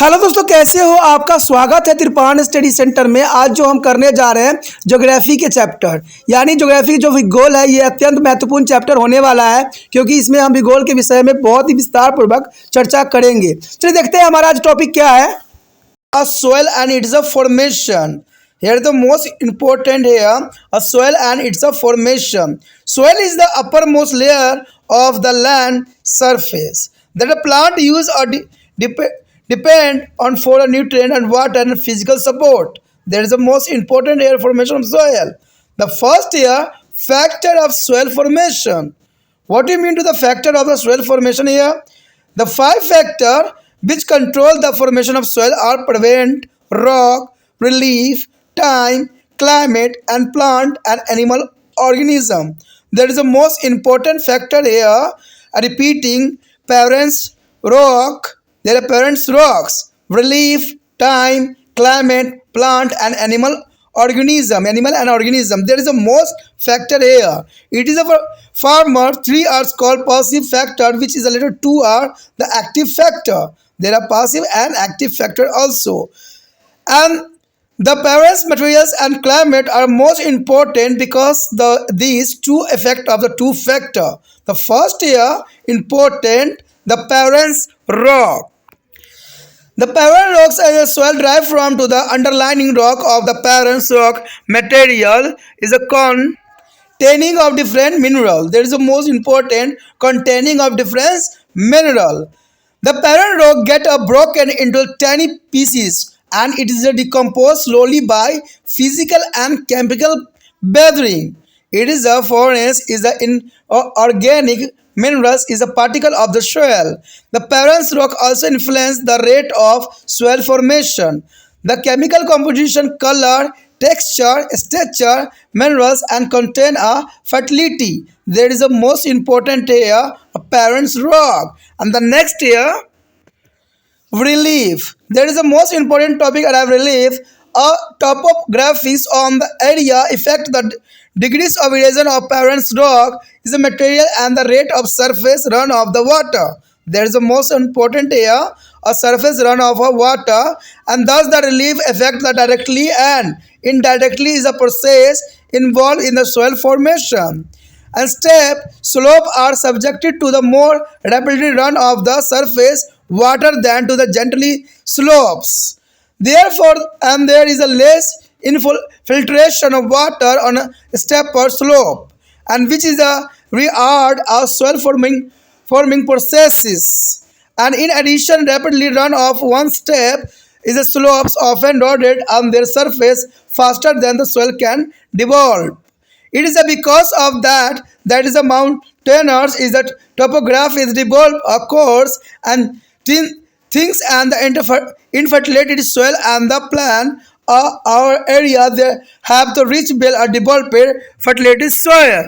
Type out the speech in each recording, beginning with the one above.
Hello दोस्तों, कैसे हो? आपका स्वागत है त्रिपान स्टडी सेंटर में। आज जो हम करने जा रहे हैं ज्योग्राफी के चैप्टर, यानी ज्योग्राफी जो भूगोल है, ये अत्यंत महत्वपूर्ण चैप्टर होने वाला है, क्योंकि इसमें हम भूगोल के विषय में बहुत ही विस्तार पूर्वक चर्चा करेंगे। चलिए देखते हैं हमारा आज टॉपिक क्या है। A soil and its a formation. Here the most important here, a soil and its a formation. Soil is the uppermost layer of the land surface that a plant use or depend on for a nutrient and water and physical support. There is the most important here formation of soil. The first here factor of soil formation. What do you mean to the factor of the soil formation here? The five factors which control the formation of soil are prevent, rock, relief, time, climate, and plant and animal organism. There is a most important factor here. Repeating parents, rock. There are parents, rocks, relief, time, climate, plant, and animal organism. There is a most factor here. It is a farmer. Three are called passive factor, which is a letter two are the active factor. There are passive and active factor also. And the parents, materials, and climate are most important because these two effect of the two factor. The first here important, the parents rock. The parent rocks as a soil derived from to the underlying rock of the parent rock material is a containing of different mineral. There is the most important containing of different mineral. The parent rock get broken into tiny pieces and it is decomposed slowly by physical and chemical bathing. It is a forest is the inorganic minerals is a particle of the soil. The parent rock also influence the rate of soil formation. The chemical composition, color, texture, structure, minerals, and contain a fertility. There is a most important here, a parent's rock. And the next here, relief. There is a most important topic around relief. A topographics on the area affect the degrees of erosion of parent's rock is the material and the rate of surface run of the water. There is the most important here, a surface runoff of water, and thus the relief affect the directly and indirectly is a process involved in the soil formation. And step slope are subjected to the more rapidly run of the surface water than to the gently slopes. Therefore, and there is a less infiltration of water on a steeper slope, and which is a reward of soil forming processes. And in addition, rapidly run off one step is the slopes often eroded on their surface faster than the soil can develop. It is because of that is a mountainous is that topography is developed occurs and things and the infertility soil and the plant our area they have the rich bill or developed fertility soil.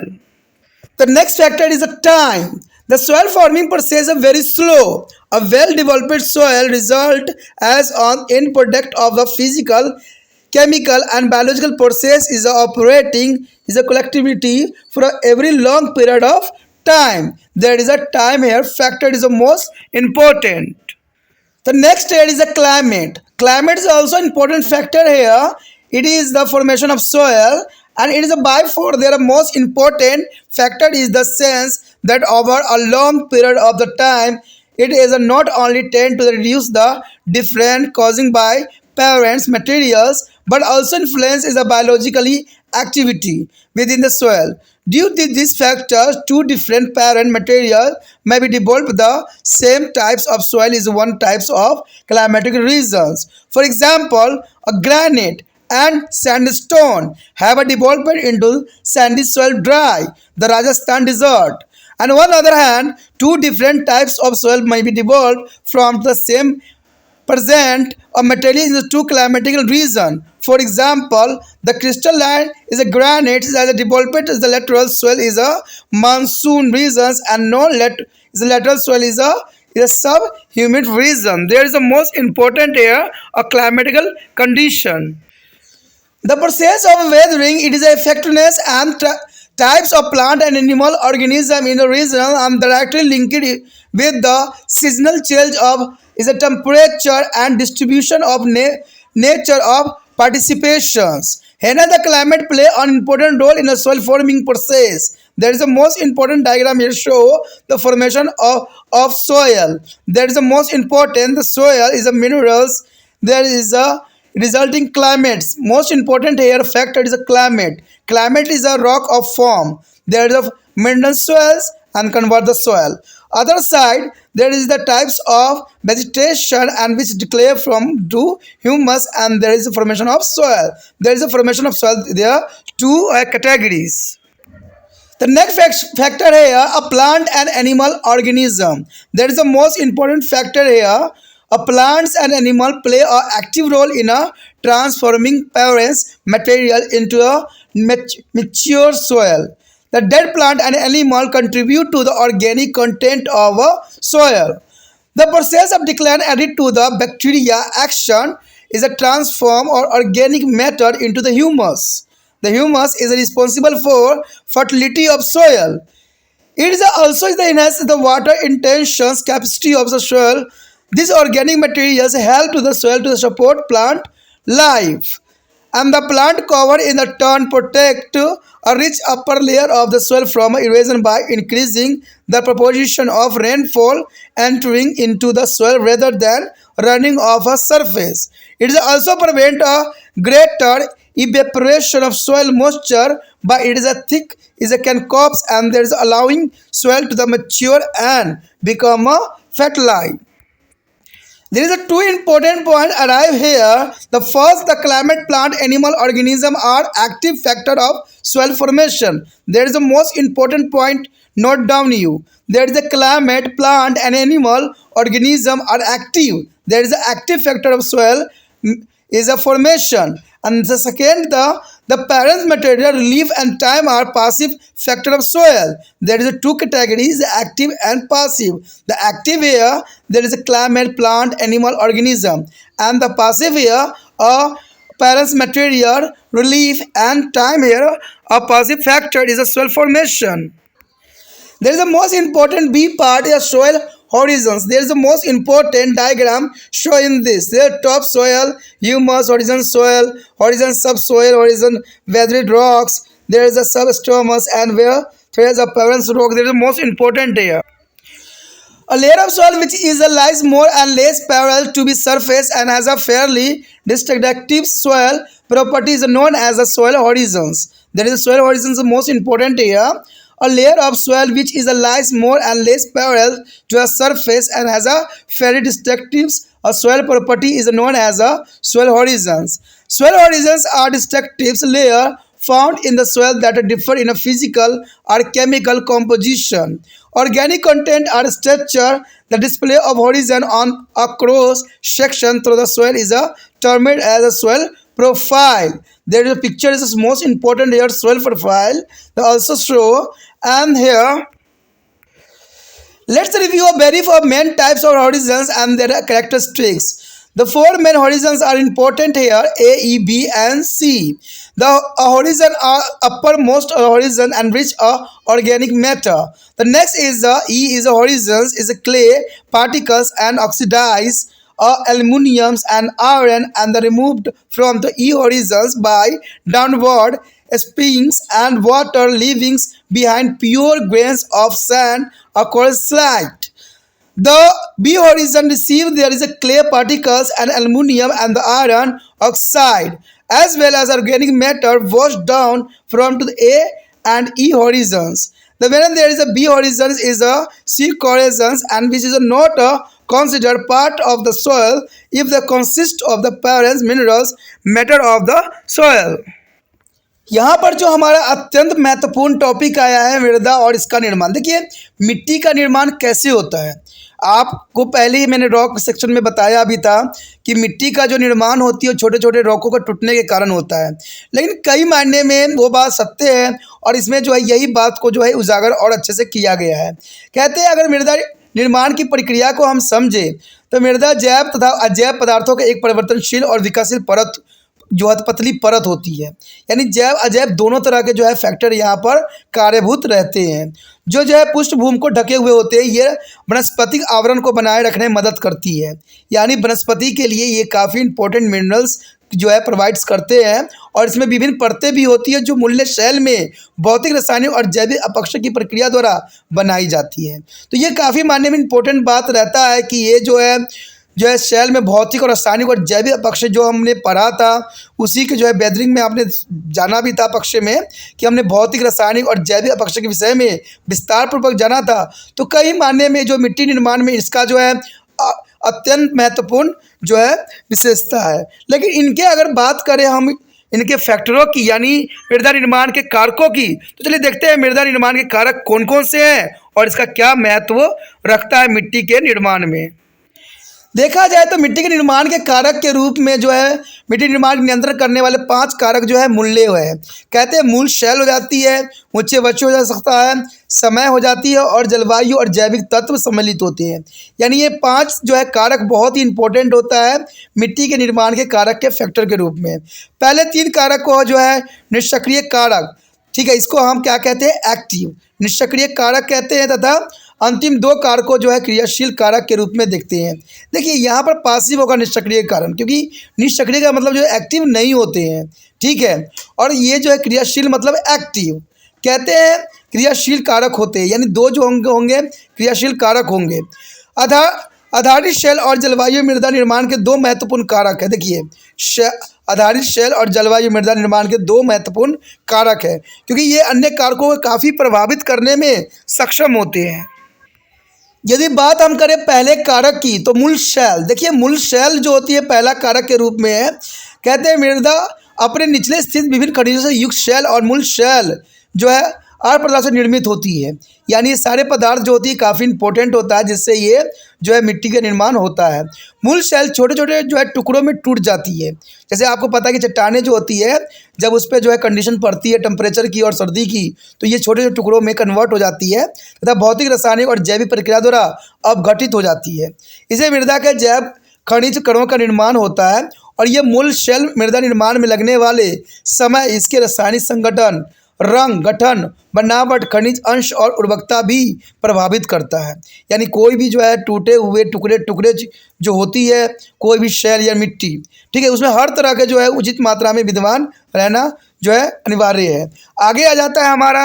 The next factor is the time. The soil forming process is very slow. A well-developed soil result as an end product of the physical, chemical and biological process is operating is a collectivity for every long period of time. There is a time here factor is the most important. The next state is the climate. Climate is also important factor here. It is the formation of soil and it is a by far their most important factor is the sense that over a long period of the time it is not only tend to reduce the different causing by parents materials but also influence is a biologically activity within the soil. Due to these factors, two different parent materials may be developed. The same types of soil is one types of climatic regions. For example, a granite and sandstone have a developed into sandy soil dry, the Rajasthan desert. And on the other hand, two different types of soil may be developed from the same present a material in the two climatic region. For example, the crystalline is a granite as a developed is the lateral soil is a monsoon regions and no is the lateral soil is a sub-humid region. There is the most important here a climatical condition. The process of weathering it is a effectiveness and types of plant and animal organism in the region and directly linked with the seasonal change of is the temperature and distribution of nature of participations. Hence, the climate play an important role in the soil forming process. There is the most important diagram here show the formation of soil. There is the most important. The soil is the minerals. There is a resulting climates. Most important here factor is the climate. Climate is a rock of form. There is a mineral soils and convert the soil. Other side, there is the types of vegetation and which declare from to humus, and there is a formation of soil. There is a formation of soil. There are two categories. The next factor here, a plant and animal organism. There is the most important factor here. A plants and animal play a active role in a transforming parents material into a mature soil. The dead plant and animal contribute to the organic content of a soil. The process of decline added to the bacteria action is a transform or organic matter into the humus. The humus is responsible for fertility of soil. It is also enhances the water intentions capacity of the soil. These organic materials help to the soil to support plant life, and the plant cover in the turn protect a rich upper layer of the soil from erosion by increasing the proportion of rainfall entering into the soil rather than running off a surface. It is also prevent a greater evaporation of soil moisture by it is a thick is a can copse, and there is allowing soil to the mature and become a fertile. There is a two important point arrive here. The first, the climate, plant, animal, organism are active factor of soil formation. There is the most important point. Note down you. There is a climate, plant, and animal organism are active. There is an active factor of soil is a formation. And the second, the parents material relief and time are passive factor of soil. There is a two categories, active and passive. The active here, there is a climate, plant, animal, organism, and the passive here, parents material relief and time here, a passive factor is a soil formation. There is the most important B part is soil horizons. There is the most important diagram showing this. There are topsoil, humus, horizon soil, horizon subsoil, horizon weathered rocks. There is a substromus, and where there is a parents rock. There is the most important here. A layer of soil which is lies more and less parallel to the surface and has a fairly distinctive soil property is known as a soil horizons. There is a soil horizons the most important here. A layer of soil which is lies more and less parallel to a surface and has a fairly distinctive soil property is known as a soil horizons. Soil horizons are distinctive layer found in the soil that differ in a physical or chemical composition. Organic content or structure. The display of horizon on a cross section through the soil is termed as a soil profile. There is a picture is the most important here, soil profile. They also show, and here let's review a very four main types of horizons and their characteristics. The four main horizons are important here: A, E, B, and C. The horizon are uppermost horizon and rich organic matter. The next is E is a horizons is a clay particles and oxidized aluminiums and iron, and the removed from the E horizons by downward springs and water, leaving behind pure grains of sand or coral slate. The B horizon received there is a clay particles and aluminium and the iron oxide as well as organic matter washed down from to the A and E horizons. The when there is a B horizons is a C horizons, and which is not considered part of the soil if they consist of the parents minerals matter of the soil. यहाँ पर जो हमारा अत्यंत महत्वपूर्ण topic आया है मृदा और इसका निर्माण। देखिए मिट्टी का निर्माण कैसे होता है। आपको पहले ही मैंने रॉक सेक्शन में बताया भी था कि मिट्टी का जो निर्माण होती है छोटे छोटे रॉकों का टूटने के कारण होता है, लेकिन कई मायने में वो बात सत्य है और इसमें जो है यही बात को जो है उजागर और अच्छे से किया गया है। कहते हैं अगर मृदा निर्माण की प्रक्रिया को हम समझें तो मृदा जैव तथा अजैव पदार्थों का एक परिवर्तनशील और विकासशील परत जो है पतली परत होती है। यानी जैव अजैव दोनों तरह के जो है फैक्टर यहाँ पर कार्यभूत रहते हैं। जो है पृष्ठभूमि को ढके हुए होते हैं, ये वनस्पतिक आवरण को बनाए रखने में मदद करती है। यानी वनस्पति के लिए ये काफ़ी इंपॉर्टेंट मिनरल्स जो है प्रोवाइड्स करते हैं। और इसमें विभिन्न परतें भी होती है जो मूल्य शैल में भौतिक, रासायनिक और जैविक अपक्षय की प्रक्रिया द्वारा बनाई जाती है। तो ये काफ़ी मानने में इंपॉर्टेंट बात रहता है कि ये जो है शैल में भौतिक और रासायनिक और जैविक अपक्षय जो हमने पढ़ा था, उसी के जो है बेदरिंग में आपने जाना भी था अपक्षय में, कि हमने भौतिक, रासायनिक और जैविक अपक्षय के विषय में विस्तार पूर्वक जाना था। तो कई मानने में जो मिट्टी निर्माण में इसका जो है अत्यंत महत्वपूर्ण जो है विशेषता है। लेकिन इनके अगर बात करें हम इनके फैक्टरों की, यानी मृदा निर्माण के कारकों की, तो चलिए देखते हैं मृदा निर्माण के कारक कौन कौन से हैं और इसका क्या महत्व रखता है मिट्टी के निर्माण में। देखा जाए तो मिट्टी के निर्माण के कारक के रूप में जो है मिट्टी निर्माण नियंत्रण करने वाले 5 कारक जो है मूल्य है। कहते हैं मूल शैल हो जाती है, ऊंचे वच्च हो जा सकता है, समय हो जाती है और जलवायु और जैविक तत्व सम्मिलित होते हैं। यानी ये 5 जो है कारक बहुत ही इंपॉर्टेंट होता है मिट्टी के निर्माण के कारक के फैक्टर के रूप में। पहले 3 कारक को जो है निष्क्रिय कारक, ठीक है, इसको हम क्या कहते हैं, एक्टिव निष्क्रिय कारक कहते हैं, तथा अंतिम 2 कारकों जो है क्रियाशील कारक के रूप में देखते हैं। देखिए यहाँ पर पासिव होगा निष्क्रिय कारण, क्योंकि निष्क्रिय का मतलब जो है एक्टिव नहीं होते हैं, ठीक है। और ये जो है क्रियाशील मतलब एक्टिव कहते हैं क्रियाशील कारक होते हैं। यानी 2 जो होंगे क्रियाशील कारक होंगे। आधारित शैल और जलवायु मृदा निर्माण के 2 महत्वपूर्ण कारक है। देखिए आधारित शैल और जलवायु मृदा निर्माण के 2 महत्वपूर्ण कारक है, क्योंकि ये अन्य कारकों को काफ़ी प्रभावित करने में सक्षम होते हैं। यदि बात हम करें पहले कारक की, तो मूल शैल, देखिए मूल शैल जो होती है पहला कारक के रूप में है। कहते हैं मृदा अपने निचले स्थित विभिन्न खनिजों से युक्त शैल और मूल शैल जो है आर पदार्थ से निर्मित होती है। यानी ये सारे पदार्थ जो होती है काफ़ी इंपॉर्टेंट होता है, जिससे ये जो है मिट्टी का निर्माण होता है। मूल शैल छोटे छोटे जो है टुकड़ों में टूट जाती है। जैसे आपको पता है कि चट्टानें जो होती है जब उस पर जो है कंडीशन पड़ती है टेम्परेचर की और सर्दी की, तो ये छोटे छोटे टुकड़ों में कन्वर्ट हो जाती है तथा भौतिक, रासायनिक और जैविक प्रक्रिया द्वारा अपघटित हो जाती है। इसे मृदा के जैव खनिज कणों का निर्माण होता है। और ये मूल शैल मृदा निर्माण में लगने वाले समय, इसके रासायनिक संगठन, रंग, गठन, बनावट, खनिज अंश और उर्वरकता भी प्रभावित करता है। यानी कोई भी जो है टूटे हुए टुकड़े जो होती है, कोई भी शैल या मिट्टी, ठीक है, उसमें हर तरह के जो है उचित मात्रा में विद्यमान रहना जो है अनिवार्य है। आगे आ जाता है हमारा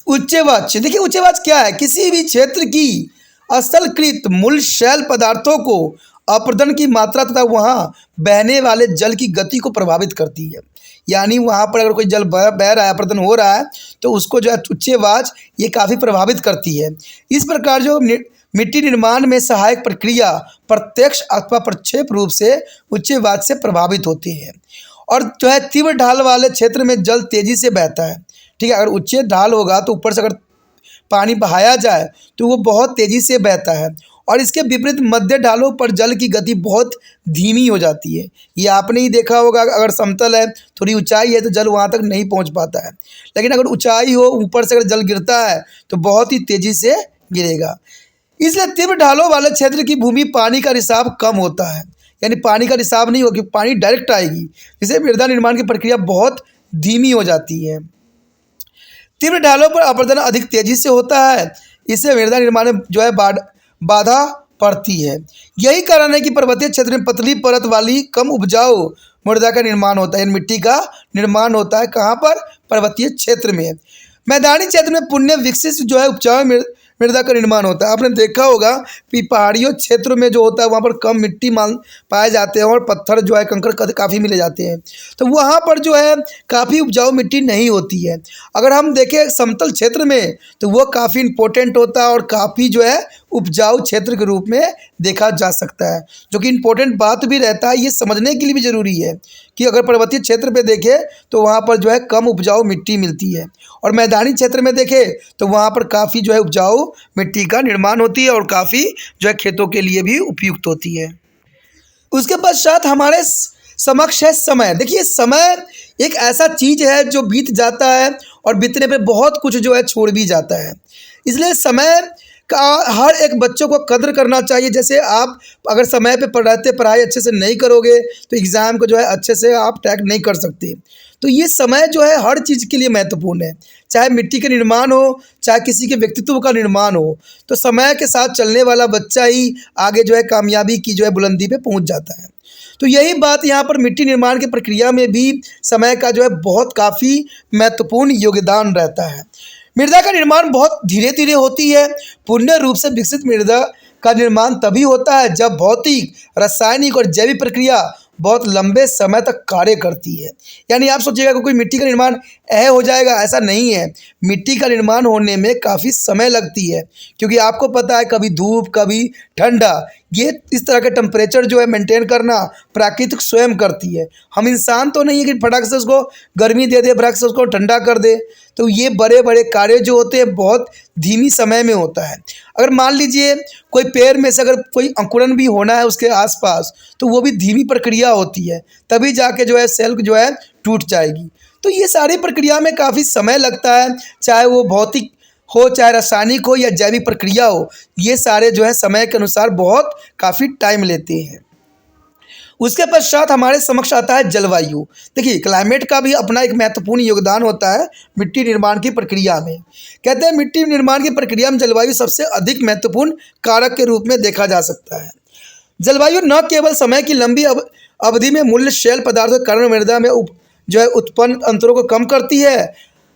उच्चवाच्य। देखिए उच्चवाच्य क्या है, किसी भी क्षेत्र की स्थलकृत मूल शैल पदार्थों को अपरदन की मात्रा तथा वहाँ बहने वाले जल की गति को प्रभावित करती है। यानी वहाँ पर अगर कोई जल बह रहा है, अपरदन हो रहा है, तो उसको जो है उच्चवाच्य ये काफ़ी प्रभावित करती है। इस प्रकार जो मिट्टी निर्माण में सहायक प्रक्रिया प्रत्यक्ष अथवा प्रक्षेप रूप से उच्चवाच्य से प्रभावित होती है। और जो है तीव्र ढाल वाले क्षेत्र में जल तेजी से बहता है, ठीक है। अगर उच्च ढाल होगा तो ऊपर से अगर पानी बहाया जाए तो वो बहुत तेज़ी से बहता है। और इसके विपरीत मध्य ढालों पर जल की गति बहुत धीमी हो जाती है। ये आपने ही देखा होगा, अगर समतल है, थोड़ी ऊंचाई है, तो जल वहाँ तक नहीं पहुँच पाता है। लेकिन अगर ऊंचाई हो, ऊपर से अगर जल गिरता है तो बहुत ही तेज़ी से गिरेगा। इसलिए तीव्र ढालों वाले क्षेत्र की भूमि पानी का रिसाव कम होता है। यानी पानी का रिसाव नहीं होगा, पानी डायरेक्ट आएगी, जिससे मृदा निर्माण की प्रक्रिया बहुत धीमी हो जाती है। तीव्र ढालों पर अपरदन अधिक तेजी से होता है, इससे मृदा निर्माण में जो है बाधा पड़ती है। यही कारण है कि पर्वतीय क्षेत्र में पतली परत वाली कम उपजाऊ मृदा का निर्माण होता है, मिट्टी का निर्माण होता है। कहाँ पर? पर्वतीय क्षेत्र में। मैदानी क्षेत्र में पुण्य विकसित जो है उपजाऊ मृदा का निर्माण होता है। आपने देखा होगा कि पहाड़ियों क्षेत्र में जो होता है वहाँ पर कम मिट्टी पाए जाते हैं और पत्थर जो है कंकड़ काफ़ी मिले जाते हैं, तो वहाँ पर जो है काफ़ी उपजाऊ मिट्टी नहीं होती है। अगर हम देखें समतल क्षेत्र में तो वो काफ़ी इम्पोर्टेंट होता है और काफ़ी जो है उपजाऊ क्षेत्र के रूप में देखा जा सकता है, जो कि इम्पोर्टेंट बात भी रहता है। ये समझने के लिए भी ज़रूरी है कि अगर पर्वतीय क्षेत्र पे देखें तो वहाँ पर जो है कम उपजाऊ मिट्टी मिलती है, और मैदानी क्षेत्र में देखें तो वहाँ पर काफ़ी जो है उपजाऊ मिट्टी का निर्माण होती है और काफ़ी जो है खेतों के लिए भी उपयुक्त होती है। उसके पश्चात हमारे समक्ष है समय। देखिए समय एक ऐसा चीज़ है जो बीत जाता है और बीतने पे बहुत कुछ जो है छोड़ भी जाता है। इसलिए समय का हर एक बच्चों को कद्र करना चाहिए। जैसे आप अगर समय पे पढ़ाई अच्छे से नहीं करोगे तो एग्ज़ाम को जो है अच्छे से आप क्रैक नहीं कर सकते। तो ये समय जो है हर चीज़ के लिए महत्वपूर्ण है, चाहे मिट्टी का निर्माण हो, चाहे किसी के व्यक्तित्व का निर्माण हो। तो समय के साथ चलने वाला बच्चा ही आगे जो है कामयाबी की जो है बुलंदी पे पहुंच जाता है। तो यही बात यहाँ पर मिट्टी निर्माण की प्रक्रिया में भी समय का जो है बहुत काफ़ी महत्वपूर्ण योगदान रहता है। मृदा का निर्माण बहुत धीरे धीरे होती है। पूर्ण रूप से विकसित मृदा का निर्माण तभी होता है जब भौतिक, रासायनिक और जैविक प्रक्रिया बहुत लंबे समय तक कार्य करती है। यानी आप सोचिएगा कि कोई मिट्टी का निर्माण हो जाएगा, ऐसा नहीं है। मिट्टी का निर्माण होने में काफ़ी समय लगती है, क्योंकि आपको पता है कभी धूप कभी ठंडा, ये इस तरह के टेम्परेचर जो है मेंटेन करना प्राकृतिक स्वयं करती है। हम इंसान तो नहीं है कि फटाक से उसको गर्मी दे दे, फटाक से उसको ठंडा कर दे। तो ये बड़े बड़े कार्य जो होते हैं बहुत धीमी समय में होता है। अगर मान लीजिए कोई पेड़ में से अगर कोई अंकुरन भी होना है उसके आसपास, तो वो भी धीमी प्रक्रिया होती है, तभी जाके जो है सेल जो है टूट जाएगी। तो ये सारी प्रक्रिया में काफ़ी समय लगता है, चाहे वो भौतिक हो, चाहे रासायनिक हो या जैविक प्रक्रिया हो। ये सारे जो है समय के अनुसार बहुत काफ़ी टाइम लेते हैं। उसके पश्चात हमारे समक्ष आता है जलवायु। देखिए, क्लाइमेट का भी अपना एक महत्वपूर्ण योगदान होता है मिट्टी निर्माण की प्रक्रिया में। कहते हैं मिट्टी निर्माण की प्रक्रिया में जलवायु सबसे अधिक महत्वपूर्ण कारक के रूप में देखा जा सकता है। जलवायु न केवल समय की लंबी अवधि में मूल्य शेल पदार्थों के कारण मृदा में जो है उत्पन्न अंतरों को कम करती है,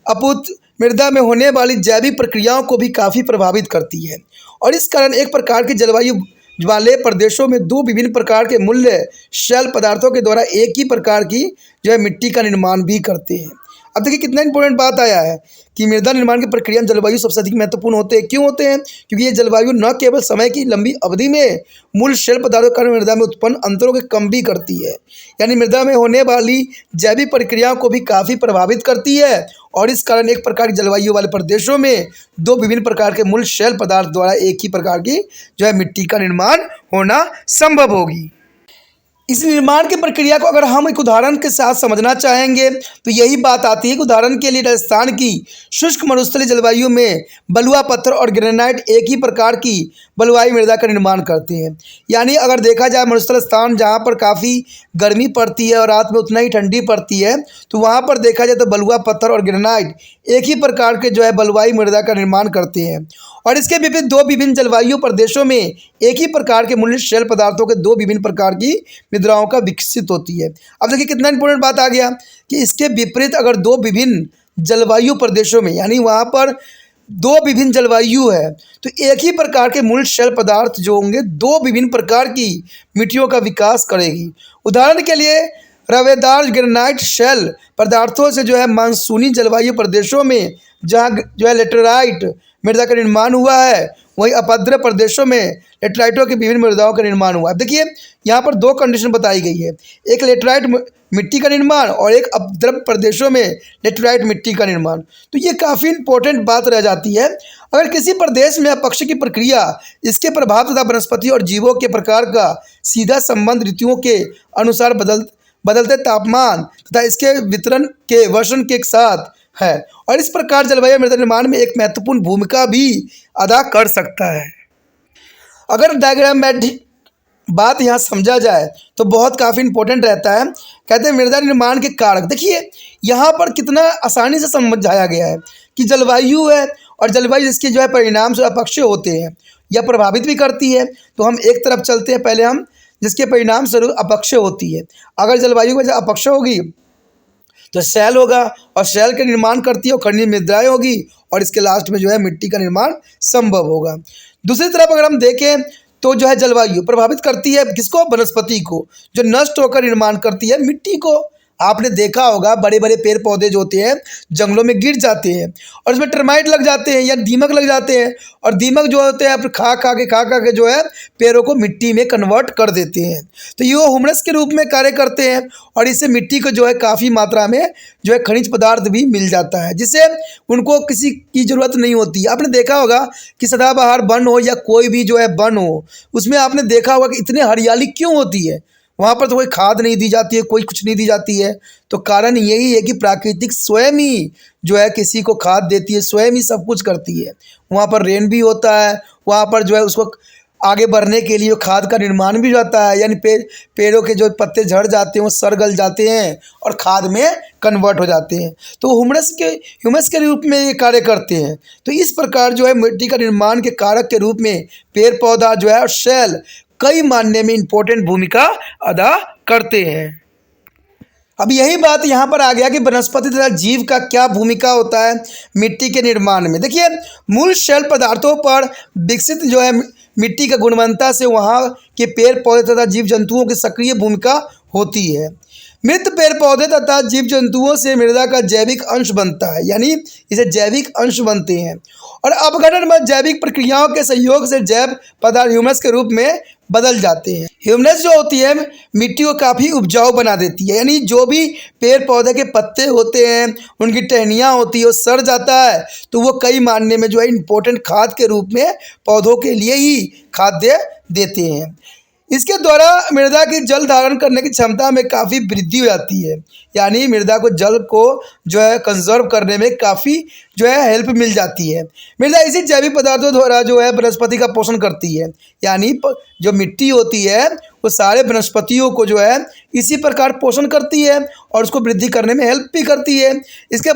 अपितु मृदा में होने वाली जैविक प्रक्रियाओं को भी काफ़ी प्रभावित करती है। और इस कारण एक प्रकार की जलवायु वाले प्रदेशों में दो विभिन्न प्रकार के मूल्य शेल पदार्थों के द्वारा एक ही प्रकार की जो है मिट्टी का निर्माण भी करते हैं। अब देखिए कितना इंपॉर्टेंट बात आया है कि मृदा निर्माण की प्रक्रिया में जलवायु सबसे अधिक महत्वपूर्ण होते हैं। क्यों होते हैं? क्योंकि ये जलवायु न केवल समय की लंबी अवधि में मूल शेल पदार्थों के कारण मृदा में उत्पन्न अंतरों के कम भी करती है, यानी मृदा में होने वाली जैविक प्रक्रियाओं को भी काफ़ी प्रभावित करती है। और इस कारण एक प्रकार की जलवायु वाले प्रदेशों में दो विभिन्न प्रकार के मूल शेल पदार्थ द्वारा एक ही प्रकार की जो है मिट्टी का निर्माण होना संभव होगी। इस निर्माण की प्रक्रिया को अगर हम एक उदाहरण के साथ समझना चाहेंगे तो यही बात आती है कि उदाहरण के लिए राजस्थान की शुष्क मरुस्थलीय जलवायु में बलुआ पत्थर और ग्रेनाइट एक ही प्रकार की बलुआई मृदा का निर्माण करते हैं। यानी अगर देखा जाए मरुस्थल स्थान जहाँ पर काफ़ी गर्मी पड़ती है और रात में उतना ही ठंडी पड़ती है, तो वहाँ पर देखा जाए तो बलुआ पत्थर और ग्रेनाइट एक ही प्रकार के जो है बलुआई मृदा का निर्माण करते हैं। और इसके विपरीत दो विभिन्न जलवायु प्रदेशों में एक ही प्रकार के मूल्य शेल पदार्थों के दो विभिन्न प्रकार की मृदाओं का विकसित होती है। अब देखिए कितना इंपॉर्टेंट बात आ गया कि इसके विपरीत अगर दो विभिन्न जलवायु प्रदेशों में, यानी वहाँ पर दो विभिन्न जलवायु है, तो एक ही प्रकार के मूल शेल पदार्थ जो होंगे दो विभिन्न प्रकार की मिट्टियों का विकास करेगी। उदाहरण के लिए रवेदार ग्रेनाइट शेल पदार्थों से जो है मानसूनी जलवायु प्रदेशों में जहाँ जो है लेटेराइट मृदा का निर्माण हुआ है, वहीं अपाद्र प्रदेशों में लेटराइटों की विभिन्न मृदाओं का निर्माण हुआ है। देखिए यहाँ पर दो कंडीशन बताई गई है, एक लेटराइट मिट्टी का निर्माण और एक अपद्रव प्रदेशों में लेटराइट मिट्टी का निर्माण। तो ये काफ़ी इंपॉर्टेंट बात रह जाती है। अगर किसी प्रदेश में अपक्ष की प्रक्रिया, इसके प्रभाव तथा वनस्पति और जीवों के प्रकार का सीधा संबंध ऋतुओं के अनुसार बदलते तापमान तथा इसके वितरण के वर्षण के साथ है, और इस प्रकार जलवायु मृदा निर्माण में एक महत्वपूर्ण भूमिका भी अदा कर सकता है। अगर डायग्रामेटिक बात यहाँ समझा जाए तो बहुत काफ़ी इंपॉर्टेंट रहता है। कहते हैं मृदा निर्माण के कारक। देखिए यहाँ पर कितना आसानी से समझाया गया है कि जलवायु है और जलवायु जिसके जो है परिणाम से अपक्षय होते हैं या प्रभावित भी करती है। तो हम एक तरफ चलते हैं, पहले हम जिसके परिणाम स्वरूप अपक्षय होती है। अगर जलवायु में अपक्षय होगी तो शैल होगा, और शैल के निर्माण करती है और खनिज मृदाएं होगी, और इसके लास्ट में जो है मिट्टी का निर्माण संभव होगा। दूसरी तरफ अगर हम देखें तो जो है जलवायु प्रभावित करती है किसको? वनस्पति को, जो नष्ट होकर निर्माण करती है मिट्टी को। आपने देखा होगा बड़े बड़े पेड़ पौधे जो होते हैं जंगलों में गिर जाते हैं और उसमें टर्माइट लग जाते हैं या दीमक लग जाते हैं, और दीमक जो होते हैं खा के जो है पेड़ों को मिट्टी में कन्वर्ट कर देते हैं। तो ये ह्यूमस के रूप में कार्य करते हैं, और इससे मिट्टी को जो है काफ़ी मात्रा में जो है खनिज पदार्थ भी मिल जाता है, जिससे उनको किसी की ज़रूरत नहीं होती। आपने देखा होगा कि सदाबहार वन हो या कोई भी जो है वन हो, उसमें आपने देखा होगा कि इतनी हरियाली क्यों होती है? वहाँ पर तो कोई खाद नहीं दी जाती है, कोई कुछ नहीं दी जाती है। तो कारण यही है कि प्राकृतिक स्वयं ही जो है किसी को खाद देती है, स्वयं ही सब कुछ करती है। वहाँ पर रेन भी होता है, वहाँ पर जो है उसको आगे बढ़ने के लिए खाद का निर्माण भी हो जाता है, यानी पेड़ों के जो पत्ते झड़ जाते हैं वो सड़ गल जाते हैं और खाद में कन्वर्ट हो जाते हैं, तो ह्यूमस के रूप में ये कार्य करते हैं। तो इस प्रकार जो है मिट्टी का निर्माण के कारक के रूप में पेड़ पौधा जो है और सेल कई मायने में इम्पोर्टेंट भूमिका अदा करते हैं। अब यही बात यहाँ पर आ गया कि वनस्पति तथा जीव का क्या भूमिका होता है मिट्टी के निर्माण में। देखिए, मूल शेल पदार्थों पर विकसित जो है मिट्टी का गुणवत्ता से वहाँ के पेड़ पौधे तथा जीव जंतुओं की सक्रिय भूमिका होती है। मृत पेड़ पौधे तथा जीव जंतुओं से मृदा का जैविक अंश बनता है, यानी इसे जैविक अंश बनते हैं, और अपघटन में जैविक प्रक्रियाओं के सहयोग से जैव पदार्थ ह्यूमस के रूप में बदल जाते हैं। ह्यूमस जो होती है मिट्टी को काफ़ी उपजाऊ बना देती है, यानी जो भी पेड़ पौधे के पत्ते होते हैं उनकी टहनियाँ होती है वो सड़ जाता है, तो वो कई मायने में जो है इम्पोर्टेंट खाद के रूप में पौधों के लिए ही खाद्य देते हैं। इसके द्वारा मृदा की जल धारण करने की क्षमता में काफ़ी वृद्धि हो जाती है, यानी मृदा को जल को जो है कंजर्व करने में काफ़ी जो है हेल्प मिल जाती है। मृदा इसी जैविक पदार्थों द्वारा जो है वनस्पति का पोषण करती है, यानी जो मिट्टी होती है वो सारे वनस्पतियों को जो है इसी प्रकार पोषण करती है और उसको वृद्धि करने में हेल्प भी करती है। इसके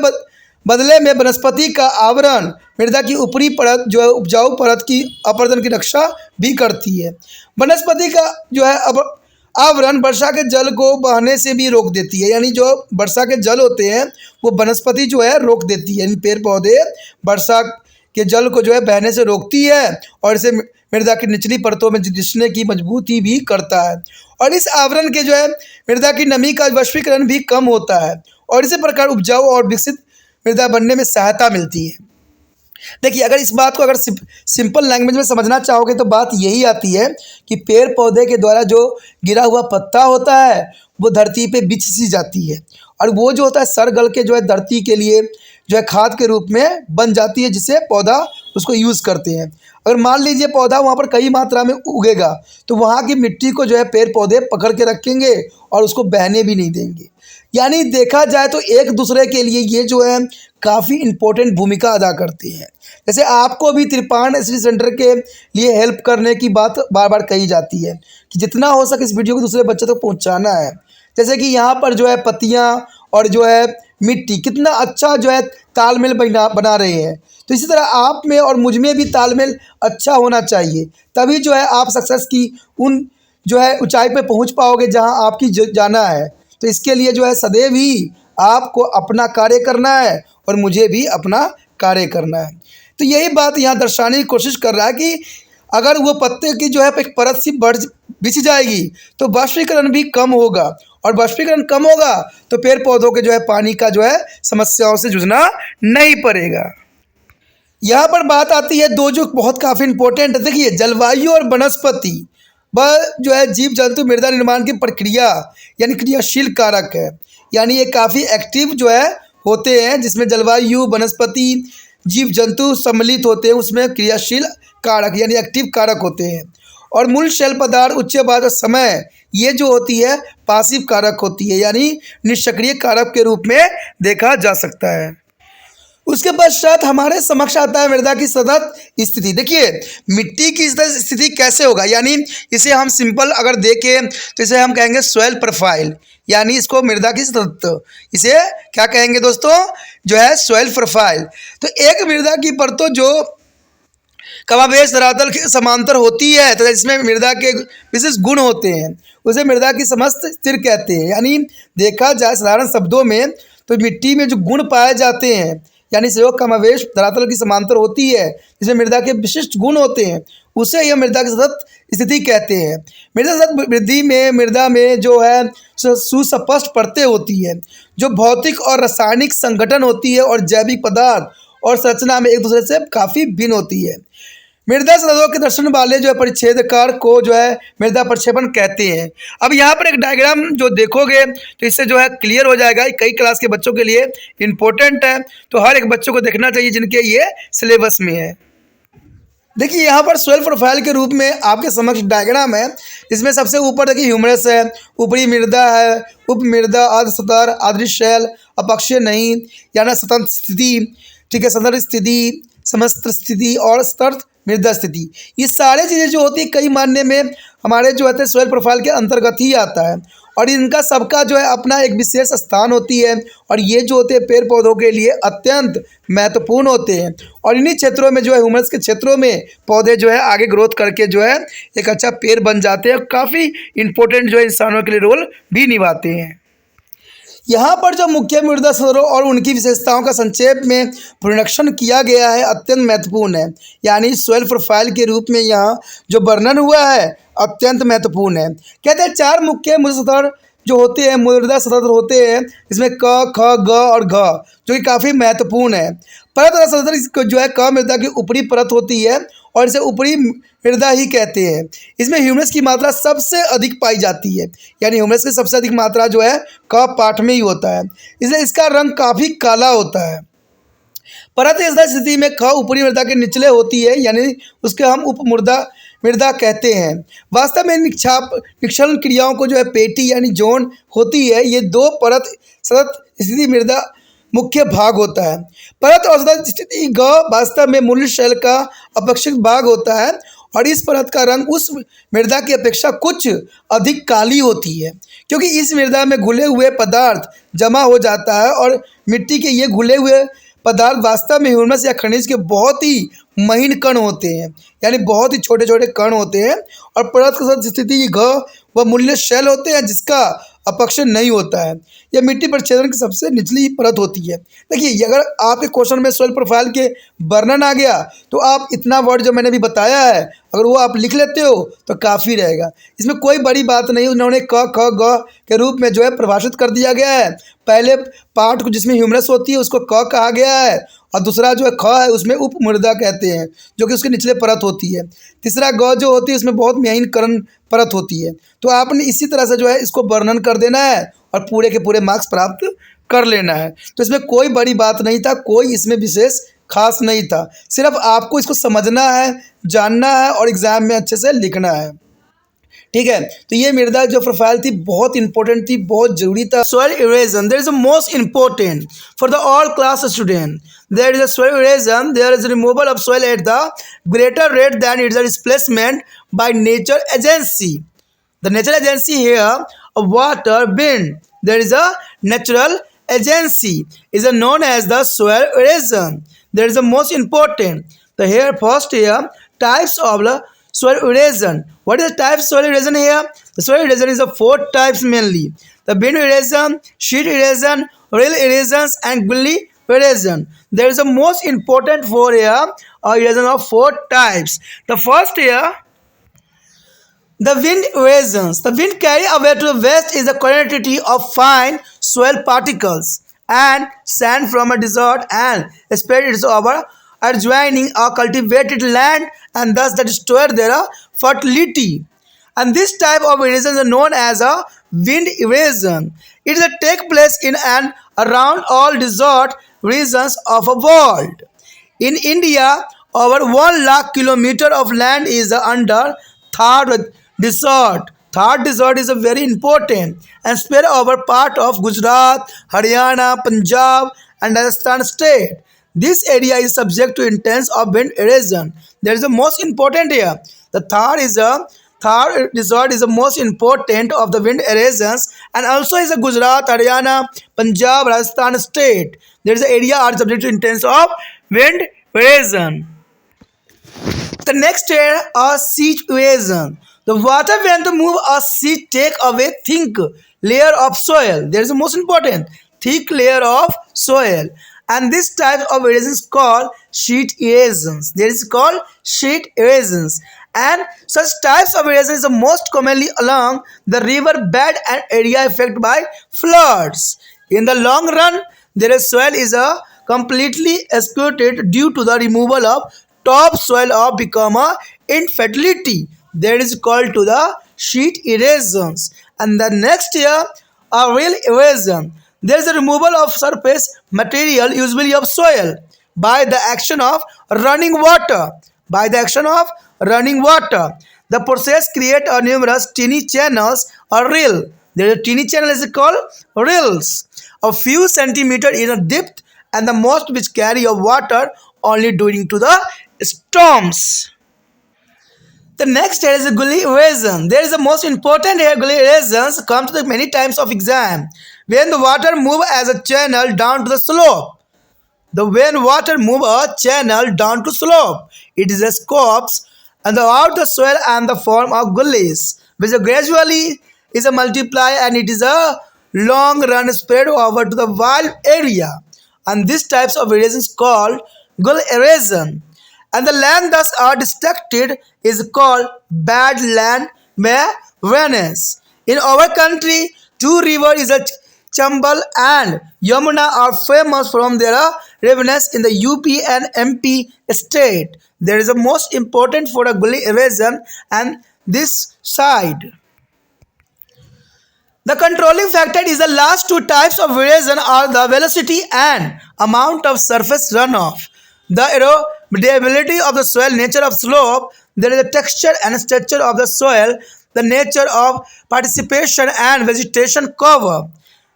बदले में वनस्पति का आवरण मृदा की ऊपरी परत जो है उपजाऊ परत की अपरदन की रक्षा भी करती है। वनस्पति का जो है अब आवरण वर्षा के जल को बहने से भी रोक देती है, यानी जो वर्षा के जल होते हैं वो वनस्पति जो है रोक देती है, यानी पेड़ पौधे वर्षा के जल को जो है बहने से रोकती है और इसे मृदा की निचली परतों में रिसने की मजबूती भी करता है, और इस आवरण के जो है मृदा की नमी का वाष्पीकरण भी कम होता है और इसी प्रकार उपजाऊ और विकसित मृदा बनने में सहायता मिलती है। देखिए, अगर इस बात को अगर सिंपल लैंग्वेज में समझना चाहोगे तो बात यही आती है कि पेड़ पौधे के द्वारा जो गिरा हुआ पत्ता होता है वो धरती पे बिछ सी जाती है और वो जो होता है सड़ गल के जो है धरती के लिए जो है खाद के रूप में बन जाती है, जिसे पौधा उसको यूज़ करते हैं। अगर मान लीजिए पौधा वहाँ पर कई मात्रा में उगेगा तो वहाँ की मिट्टी को जो है पेड़ पौधे पकड़ के रखेंगे और उसको बहने भी नहीं देंगे, यानी देखा जाए तो एक दूसरे के लिए ये जो है काफ़ी इम्पोर्टेंट भूमिका अदा करती हैं। जैसे आपको भी त्रिपाण एसडी सेंटर के लिए हेल्प करने की बात बार बार कही जाती है कि जितना हो सके इस वीडियो को दूसरे बच्चों तक पहुंचाना है। जैसे कि यहाँ पर जो है पत्तियाँ और जो है मिट्टी कितना अच्छा जो है तालमेल बना रहे हैं, तो इसी तरह आप में और मुझ में भी तालमेल अच्छा होना चाहिए, तभी जो है आप सक्सेस की उन जो है ऊंचाई पे पहुंच पाओगे जहां आपकी जाना है। तो इसके लिए जो है सदैव ही आपको अपना कार्य करना है और मुझे भी अपना कार्य करना है। तो यही बात यहाँ दर्शाने की कोशिश कर रहा है कि अगर वो पत्ते की जो है एक परत सी बिछ जाएगी तो वाष्पीकरण भी कम होगा, और वाष्पीकरण कम होगा तो पेड़ पौधों के जो है पानी का जो है समस्याओं से जूझना नहीं पड़ेगा। यहाँ पर बात आती है दो जो बहुत काफ़ी इंपॉर्टेंट है। देखिए, जलवायु और वनस्पति वह जो है जीव जंतु मृदा निर्माण की प्रक्रिया यानी क्रियाशील कारक है, यानी ये काफ़ी एक्टिव जो है होते हैं, जिसमें जलवायु वनस्पति जीव जंतु सम्मिलित होते हैं, उसमें क्रियाशील कारक यानी एक्टिव कारक होते हैं। और मूल शेल पदार्थ उच्च बाद समय ये जो होती है पासिव कारक होती है, यानी निष्क्रिय कारक के रूप में देखा जा सकता है। उसके पश्चात हमारे समक्ष आता है मृदा की सतत स्थिति। देखिए, मिट्टी की सतत स्थिति कैसे होगा, यानी इसे हम सिंपल अगर देखें तो इसे हम कहेंगे सॉइल प्रोफाइल, यानी इसको मृदा की सतत, इसे क्या कहेंगे दोस्तों, जो है सॉइल प्रोफाइल। तो एक मृदा की परतों जो कमावेश धरातल के समांतर होती है तो इसमें मृदा के विशेष गुण होते हैं, उसे मृदा की समस्त स्थिर कहते हैं। यानी देखा जाए साधारण शब्दों में तो मिट्टी में जो गुण पाए जाते हैं, यानी सहयोग कमावेश धरातल की समांतर होती है जिसमें मृदा के विशिष्ट गुण होते हैं, उसे यह मृदा की सतत स्थिति कहते हैं। मृदा सतत वृद्धि में मृदा में जो है सुस्पष्ट परतें होती है जो भौतिक और रासायनिक संगठन होती है और जैविक पदार्थ और संरचना में एक दूसरे से काफ़ी भिन्न होती है। मृदा सतहों के दर्शन वाले जो है परिच्छेदकार को जो है मृदा प्रक्षेपण कहते हैं। अब यहाँ पर एक डायग्राम जो देखोगे तो इससे जो है क्लियर हो जाएगा, कई क्लास के बच्चों के लिए इम्पोर्टेंट है, तो हर एक बच्चों को देखना चाहिए जिनके ये सिलेबस में है। देखिए, यहाँ पर सॉइल प्रोफाइल के रूप में आपके समक्ष डायग्राम है, जिसमें सबसे ऊपर देखिए ह्यूमरस है, ऊपरी मृदा है, उप मृदा, अर्ध सतर, आद्री शैल, अपक्षय नहीं, यानी स्वतंत्र स्थिति, ठीक है, संदर्भ स्थिति, समस्त स्थिति और स्तर मृदा स्थिति, ये सारी चीज़ें जो होती है कई मायने में हमारे जो होते हैं सॉइल प्रोफाइल के अंतर्गत ही आता है। और इनका सबका जो है अपना एक विशेष स्थान होती है, और ये जो होते हैं पेड़ पौधों के लिए अत्यंत महत्वपूर्ण होते हैं। और इन्हीं क्षेत्रों में जो है ह्यूमस के क्षेत्रों में पौधे जो है आगे ग्रोथ करके जो है एक अच्छा पेड़ बन जाते हैं, और काफ़ी इंपॉर्टेंट जो है इंसानों के लिए रोल भी निभाते हैं। यहाँ पर जो मुख्य मृदा स्तरों और उनकी विशेषताओं का संक्षेप में पुनरीक्षण किया गया है अत्यंत महत्वपूर्ण है, यानी सॉइल प्रोफाइल के रूप में यहाँ जो वर्णन हुआ है अत्यंत महत्वपूर्ण है। कहते हैं 4 मुख्य मृदा स्तर जो होते हैं, मृदा स्तर होते हैं, इसमें क, ख, ग और घ, जो कि काफ़ी महत्वपूर्ण है। परत स्तर जो है क मृदा की ऊपरी परत होती है, और इसे ऊपरी मृदा ही कहते हैं। इसमें ह्यूमस की मात्रा सबसे अधिक पाई जाती है, यानी ह्यूमस की सबसे अधिक मात्रा जो है क पार्ट में ही होता है, इसलिए इसका रंग काफ़ी काला होता है। परत स्थिति में ख ऊपरी मृदा के निचले होती है, यानी उसके हम उप मृदा कहते हैं। वास्तव में निक्षरण क्रियाओं को जो है पेटी यानी जोन होती है, ये 2 परत सतत स्थिति मृदा मुख्य भाग होता है। परत और सतत स्थिति ग वास्तव में मूल शैल का अपेक्षित भाग होता है, और इस परत का रंग उस मृदा की अपेक्षा कुछ अधिक काली होती है, क्योंकि इस मृदा में घुले हुए पदार्थ जमा हो जाता है, और मिट्टी के ये घुले हुए पदार्थ वास्तव में ह्यूमस या खनिज के बहुत ही महीन कण होते हैं, यानी बहुत ही छोटे छोटे कण होते हैं। और परत की स्थिति घ वह मूल्य शैल होते हैं जिसका अपक्षय नहीं होता है। यह मिट्टी पर छेदन की सबसे निचली परत होती है। देखिए, अगर आपके क्वेश्चन में सॉइल प्रोफाइल के वर्णन आ गया तो आप इतना वर्ड जो मैंने अभी बताया है अगर वो आप लिख लेते हो तो काफ़ी रहेगा। इसमें कोई बड़ी बात नहीं, उन्होंने क ख ग के रूप में जो है परिभाषित कर दिया गया है। पहले पार्ट को जिसमें ह्यूमरस होती है उसको क कहा गया है, और दूसरा जो है ख है उसमें उप मृदा कहते हैं, जो कि उसके निचले परत होती है। तीसरा ग जो होती है उसमें बहुत महीन कण परत होती है। तो आपने इसी तरह से जो है इसको वर्णन कर देना है और पूरे के पूरे मार्क्स प्राप्त कर लेना है। तो इसमें कोई बड़ी बात नहीं था, कोई इसमें विशेष खास नहीं था, सिर्फ आपको इसको समझना है, जानना है और एग्जाम में अच्छे से लिखना है। ठीक है, तो ये मृदा जो प्रोफाइल थी बहुत इंपॉर्टेंट थी, बहुत जरूरी था। Soil erosion there is the most important for the all class student. There is a soil erosion, there is removal of soil at the greater rate than its replacement by nature agency. The natural agency here, a water, wind, there is a natural agency is known as the soil erosion. There is the most important. The here first here types of the soil erosion. What is the type of soil erosion here? The soil erosion is the 4 types mainly. The wind erosion, sheet erosion, rail erosions, and gully erosion. There is the most important 4 here, erosion of 4 types. The first here, the wind erosions. The wind carry away to the west is the quantity of fine soil particles and sand from a desert and spread it over adjoining or cultivated land, and thus that destroy their fertility. And this type of erosion is known as a wind erosion. It is take place in and around all desert regions of the world. In India, over 1 lakh kilometer of land is under Thar desert. Thar desert is a very important and spread over part of Gujarat, Haryana, Punjab, and Rajasthan state. This area is subject to intense of wind erosion. There is the most important here. The Thar desert is the most important of the wind erosions, and also is a Gujarat, Haryana, Punjab, Rajasthan state. There is an area are subject to intense of wind erosion. The next here are siege erosion. The water when to move a siege take away thick layer of soil. There is the most important thick layer of soil, and this type of erosion is called sheet erosions. There is called sheet erosions, and such types of erosion is the most commonly along the river bed and area affected by floods. In the long run, their soil is a completely excluded due to the removal of topsoil or become a infertility. That is called to the sheet erosions. And the next here are real erosion. There is a removal of surface material usually of soil by the action of running water. By the action of running water, the process create a numerous tiny channels or rill. There is a tiny channel is called rills, a few centimeters in a depth, and the most which carry of water only during to the storms. The next here is a gully erosion. There is the most important here. Gully erosions come to the many times of exam. When the water move as a channel down to the slope. When water move a channel down to slope, it is a scopes and out the soil and the form of gullies, which gradually is a multiply and it is a long run spread over to the wide area. And these types of erosion is called gully erosion. And the land thus are distracted is called bad land Venice. In our country, two rivers is a Chambal and Yamuna are famous from their revenues in the UP and MP state. There is a most important for a gully erosion and this side. The controlling factor is the last two types of erosion are the velocity and amount of surface runoff. The erodibility of the soil, nature of slope, there is a texture and structure of the soil, the nature of participation and vegetation cover.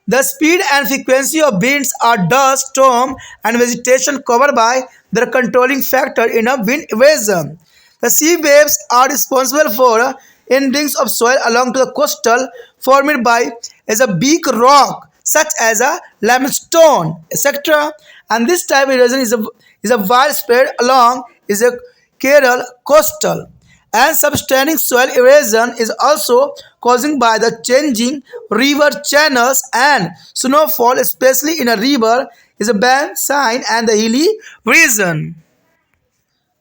The speed and frequency of winds are dust, storm, and vegetation covered by their controlling factor in a wind erosion. The sea waves are responsible for endings of soil along to the coastal formed by as a big rock such as a limestone, etc. And this type of erosion is a widespread along is a Kerala coastal. And substanding soil erosion is also caused by the changing river channels and snowfall, especially in a river, is a basin and the hilly region.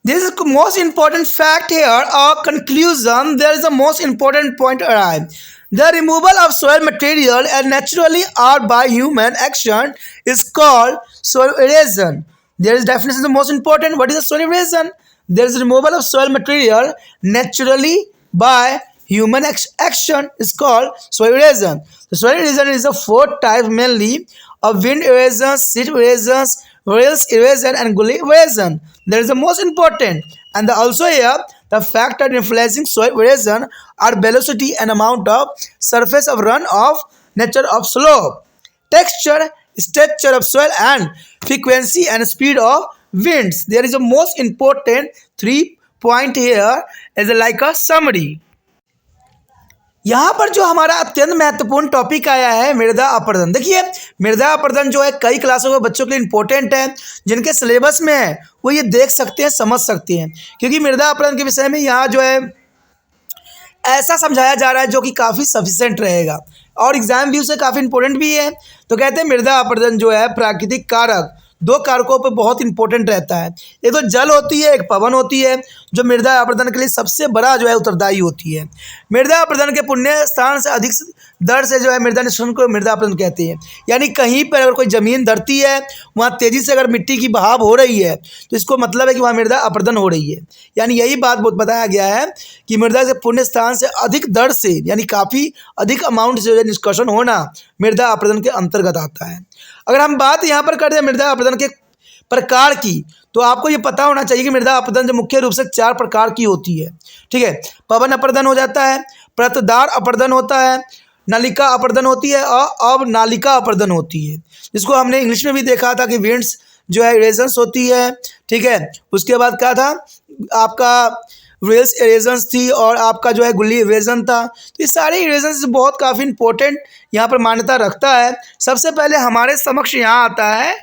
This is the most important fact here. Our conclusion, there is the most important point arrived. The removal of soil material and naturally or by human action is called soil erosion. There is definition the most important. What is the soil erosion? There is removal of soil material naturally by human action is called soil erosion. The soil erosion is a four types mainly of wind erosion, sheet erosions, rails erosion and gully erosion. There is the most important and also here the factor influencing soil erosion are velocity and amount of surface of run of nature of slope, texture, structure of soil and frequency and speed of winds. There is a most important 3 point here as like a summary. यहाँ पर जो हमारा अत्यंत महत्वपूर्ण topic आया है मृदा अपरदन। देखिए मृदा अपरदन जो है कई क्लासों के बच्चों के लिए इंपॉर्टेंट है, जिनके सिलेबस में है वो ये देख सकते हैं, समझ सकते हैं, क्योंकि मृदा अपरदन के विषय में यहाँ जो है ऐसा समझाया जा रहा है जो कि काफ़ी सफिशिएंट रहेगा और एग्जाम व्यू से काफ़ी इंपॉर्टेंट भी है। तो कहते हैं मृदा अपरदन जो है प्राकृतिक कारक दो कारकों पर बहुत इंपॉर्टेंट रहता है। एक तो जल होती है, एक पवन होती है, जो मृदा अपरदन के लिए सबसे बड़ा जो है उत्तरदायी होती है। मृदा अपरदन के पुण्य स्थान से अधिक दर से जो है मृदा निष्कर्षण को मृदा अपरदन कहते हैं। यानी कहीं पर अगर कोई ज़मीन धरती है वहाँ तेज़ी से अगर मिट्टी की बहाव हो रही है तो इसको मतलब है कि वहाँ मृदा अपरदन हो रही है। यानी यही बात बताया गया है कि मृदा के पुण्य स्थान से अधिक दर से यानी काफ़ी अधिक अमाउंट से जो है निष्कर्षण होना मृदा अपरदन के अंतर्गत आता है। अगर हम बात यहाँ पर करते हैं मृदा अपरदन के प्रकार की, तो आपको ये पता होना चाहिए कि मृदा अपरदन जो मुख्य रूप से 4 प्रकार की होती है। ठीक है, पवन अपरदन हो जाता है, परतदार अपरदन होता है, नालिका अपरदन होती है और अवनालिका अपरदन होती है, जिसको हमने इंग्लिश में भी देखा था कि विंड्स जो है इरेजन्स होती है। ठीक है, उसके बाद क्या था आपका वेल्स इरेजन्स थी और आपका जो है गुल्ली इरेजन था। तो ये सारे इरेजन्स बहुत काफ़ी इंपॉर्टेंट यहाँ पर मान्यता रखता है। सबसे पहले हमारे समक्ष यहाँ आता है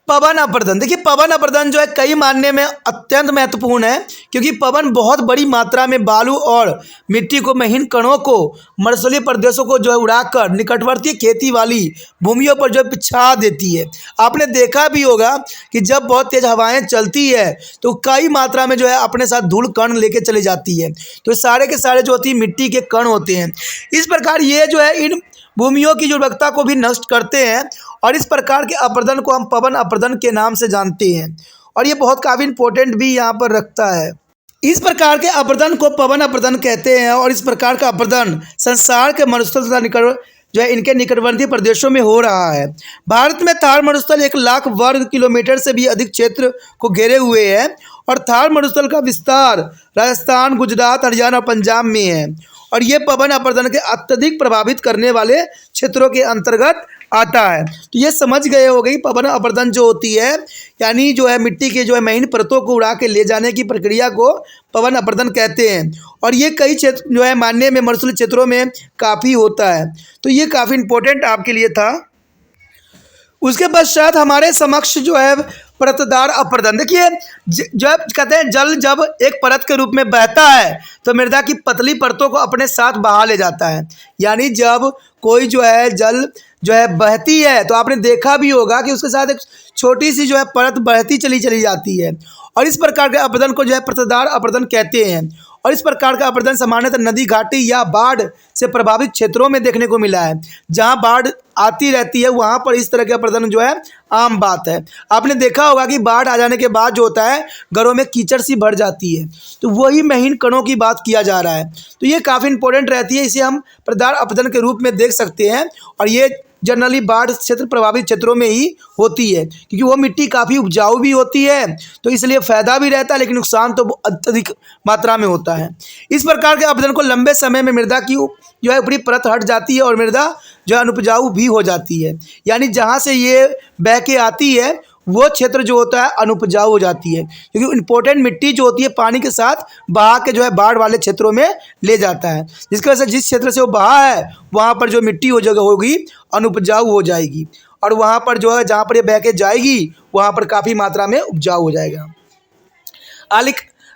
पवन अपरदन। देखिए पवन अपरदन जो है कई मायने में अत्यंत महत्वपूर्ण है, क्योंकि पवन बहुत बड़ी मात्रा में बालू और मिट्टी को महीन कणों को मरुस्थलीय प्रदेशों को जो है उड़ाकर निकटवर्ती खेती वाली भूमियों पर जो है बिछा देती है। आपने देखा भी होगा कि जब बहुत तेज़ हवाएं चलती है तो कई मात्रा में जो है अपने साथ धूल कण लेके चली जाती है। तो सारे के सारे जो होती है मिट्टी के कण होते हैं। इस प्रकार ये जो है इन भूमियों की उर्वरकता को भी नष्ट करते हैं और इस प्रकार के अपरदन को हम पवन अपरदन के नाम से जानते हैं और ये बहुत काफ़ी इंपॉर्टेंट भी यहाँ पर रखता है। इस प्रकार के अपरदन को पवन अपरदन कहते हैं और इस प्रकार का अपरदन संसार के मरुस्थल तथा निकट जो है इनके निकटवर्ती प्रदेशों में हो रहा है। भारत में थार मरुस्थल 1 लाख वर्ग किलोमीटर से भी अधिक क्षेत्र को घेरे हुए है और थार मरुस्थल का विस्तार राजस्थान, गुजरात, हरियाणा और पंजाब में है और ये पवन अपरदन के अत्यधिक प्रभावित करने वाले क्षेत्रों के अंतर्गत आता है। तो ये समझ गए हो गई, पवन अपरदन जो होती है यानी जो है मिट्टी के जो है महीन परतों को उड़ा के ले जाने की प्रक्रिया को पवन अपरदन कहते हैं। और ये कई क्षेत्र जो है मानने में मरुस्थलीय क्षेत्रों में काफ़ी होता है। तो ये काफ़ी इम्पोर्टेंट आपके लिए था। उसके पश्चात हमारे समक्ष जो है परतदार अपरदन। देखिए जब कहते हैं जल जब एक परत के रूप में बहता है तो मृदा की पतली परतों को अपने साथ बहा ले जाता है। यानी जब कोई जो है जल जो है बहती है तो आपने देखा भी होगा कि उसके साथ एक छोटी सी जो है परत बढ़ती चली जाती है। और इस प्रकार के अपरदन को जो है परतदार अपरदन कहते हैं। और इस प्रकार का अपरदन सामान्यतः नदी, घाटी या बाढ़ से प्रभावित क्षेत्रों में देखने को मिला है। जहां बाढ़ आती रहती है वहां पर इस तरह के अपरदन जो है आम बात है। आपने देखा होगा कि बाढ़ आ जाने के बाद जो होता है घरों में कीचड़ सी भर जाती है, तो वही महीन कणों की बात किया जा रहा है। तो ये काफ़ी इंपॉर्टेंट रहती है, इसे हम परतदार अपरदन के रूप में देख सकते हैं। और ये जनरली बाढ़ क्षेत्र प्रभावित क्षेत्रों में ही होती है, क्योंकि वो मिट्टी काफ़ी उपजाऊ भी होती है, तो इसलिए फ़ायदा भी रहता है, लेकिन नुकसान तो अत्यधिक मात्रा में होता है। इस प्रकार के अपरदन को लंबे समय में मृदा की जो है ऊपरी परत हट जाती है और मृदा जो है अनुपजाऊ भी हो जाती है। यानी जहाँ से ये बह के आती है वो क्षेत्र जो होता है अनुपजाऊ हो जाती है, क्योंकि इम्पोर्टेंट मिट्टी जो होती है पानी के साथ बहा के जो है बाढ़ वाले क्षेत्रों में ले जाता है, जिसकी वजह से जिस क्षेत्र से वो बहा है वहाँ पर जो मिट्टी हो जगह होगी अनुपजाऊ हो जाएगी, और वहाँ पर जो है जहाँ पर ये बह के जाएगी वहाँ पर काफ़ी मात्रा में उपजाऊ हो जाएगा।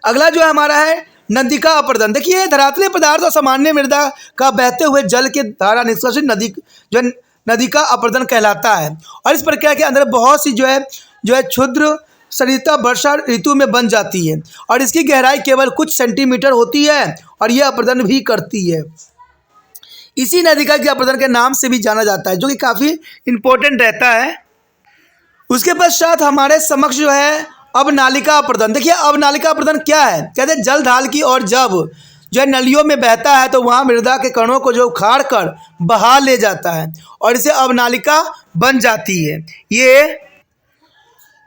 अगला जो है हमारा है नदी का अपरदन। देखिए धरातलीय पदार्थ और सामान्य मृदा का बहते हुए जल के धारा निष्कासित नदी का अपरदन कहलाता है। और इस प्रक्रिया के अंदर बहुत सी जो है क्षुद्र सरिता वर्षा ऋतु में बन जाती है और इसकी गहराई केवल कुछ सेंटीमीटर होती है और यह अपरदन भी करती है। इसी नदिका के अपरदन के नाम से भी जाना जाता है, जो कि काफ़ी इम्पोर्टेंट रहता है। उसके पश्चात हमारे समक्ष जो है अवनालिका अपरदन। देखिए अवनालिका अपरदन क्या है, कहते हैं जल ढाल की और जब जो है नलियों में बहता है तो वहाँ मृदा के कणों को जो उखाड़ कर बहा ले जाता है और इसे अवनालिका बन जाती है।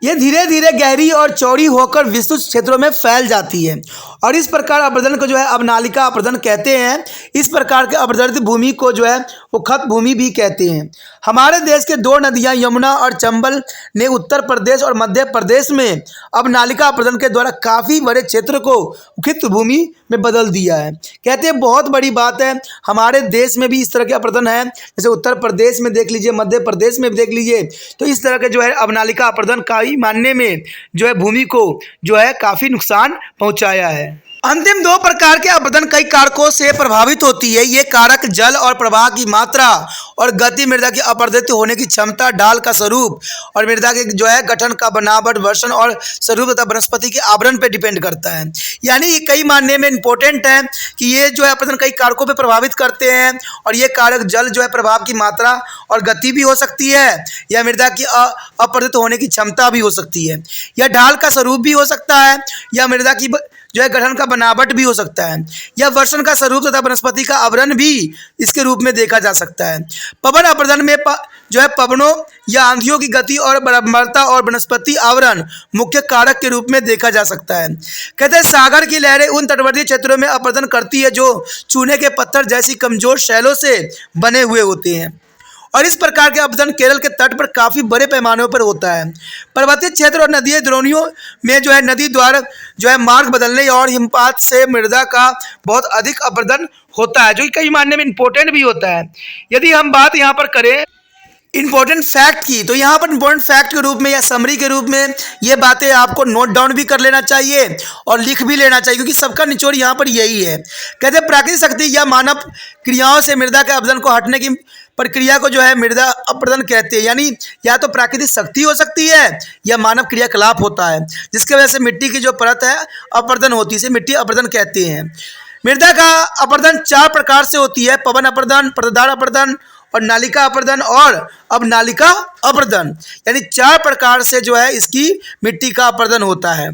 ये धीरे धीरे गहरी और चौड़ी होकर विस्तृत क्षेत्रों में फैल जाती है और इस प्रकार अपरदन को जो है अवनालिका अपरदन कहते हैं। इस प्रकार के अपरदित भूमि को जो है वो खत भूमि भी कहते हैं। हमारे देश के दो नदियां यमुना और चंबल ने उत्तर प्रदेश और मध्य प्रदेश में अवनालिका अपरदन के द्वारा काफ़ी बड़े क्षेत्र को उखित भूमि में बदल दिया है। कहते हैं बहुत बड़ी बात है, हमारे देश में भी इस तरह के अपरदन है, जैसे उत्तर प्रदेश में देख लीजिए, मध्य प्रदेश में देख लीजिए, तो इस तरह के जो है अवनालिका अपरदन का ही मानने में जो है भूमि को जो है काफ़ी नुकसान पहुंचाया है। अंतिम दो प्रकार के अपरदन कई कारकों से प्रभावित होती है। ये कारक जल और प्रवाह की मात्रा और गति, मृदा की अपरदित होने की क्षमता, ढाल का स्वरूप और मृदा के जो है गठन का बनावट, वर्षण और स्वरूप तथा वनस्पति के आवरण पर डिपेंड करता है। यानी ये कई मानने में इंपॉर्टेंट है कि ये जो है अपरदन कई कारकों पर प्रभावित करते हैं और ये कारक जल जो है प्रभाव की मात्रा और गति भी हो सकती है, या मृदा की अपरदित होने की क्षमता भी हो सकती है, या ढाल का स्वरूप भी हो सकता है, या मृदा की जो है गठन का बनावट भी हो सकता है, या वर्षण का स्वरूप तथा वनस्पति का आवरण भी इसके रूप में देखा जा सकता है। पवन अपरदन में जो है पवनों या आंधियों की गति और बराबरता और वनस्पति आवरण मुख्य कारक के रूप में देखा जा सकता है। कहते हैं सागर की लहरें उन तटवर्ती क्षेत्रों में अपरदन करती है जो चूने के पत्थर जैसी कमजोर शैलों से बने हुए होते हैं और इस प्रकार के अपरदन केरल के तट पर काफ़ी बड़े पैमानों पर होता है। पर्वतीय क्षेत्र और नदी द्रोणियों में जो है नदी द्वारा जो है मार्ग बदलने और हिमपात से मृदा का बहुत अधिक अपरदन होता है, जो कि कई मानने में इंपॉर्टेंट भी होता है। यदि हम बात यहाँ पर करें इंपॉर्टेंट फैक्ट की, तो यहाँ पर इंपॉर्टेंट फैक्ट के रूप में या समरी के रूप में ये बातें आपको नोट डाउन भी कर लेना चाहिए और लिख भी लेना चाहिए, क्योंकि सबका निचोड़ यहाँ पर यही है। कहते हैं प्राकृतिक शक्ति या मानव क्रियाओं से मृदा के अपरदन को हटने की प्रक्रिया को जो है मृदा अपरदन कहते हैं। यानी या तो प्राकृतिक शक्ति हो सकती है या मानव क्रियाकलाप होता है, जिसके वजह से मिट्टी की जो परत है अपरदन होती है, इसे मिट्टी अपरदन कहते हैं। मृदा का अपरदन चार प्रकार से होती है: पवन अपरदन, परतदार अपरदन और नालिका अपरदन और अवनालिका अपरदन। यानी चार प्रकार से जो है इसकी मिट्टी का अपरदन होता है।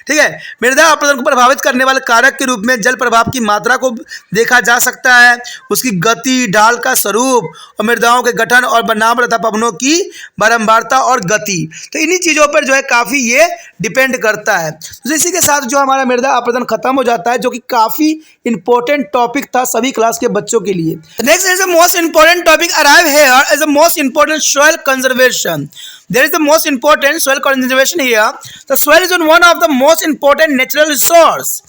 ठीक है। मृदा अपरदन को प्रभावित करने वाले कारक के रूप में जल प्रभाव की मात्रा को देखा जा सकता है, उसकी गति, ढाल का स्वरूप और मृदाओं के गठन और बनाम तथा पवनों की बारंबारता और गति। तो इन्हीं चीज़ों पर जो है काफ़ी ये डिपेंड करता है। तो इसी के साथ जो हमारा मृदा अपरदन खत्म हो जाता है, जो कि काफ़ी इंपॉर्टेंट टॉपिक था सभी क्लास के बच्चों के लिए। Next is the most important topic arrive here is the most important soil conservation. There is the most important soil conservation here. The soil is one of the most important natural resource.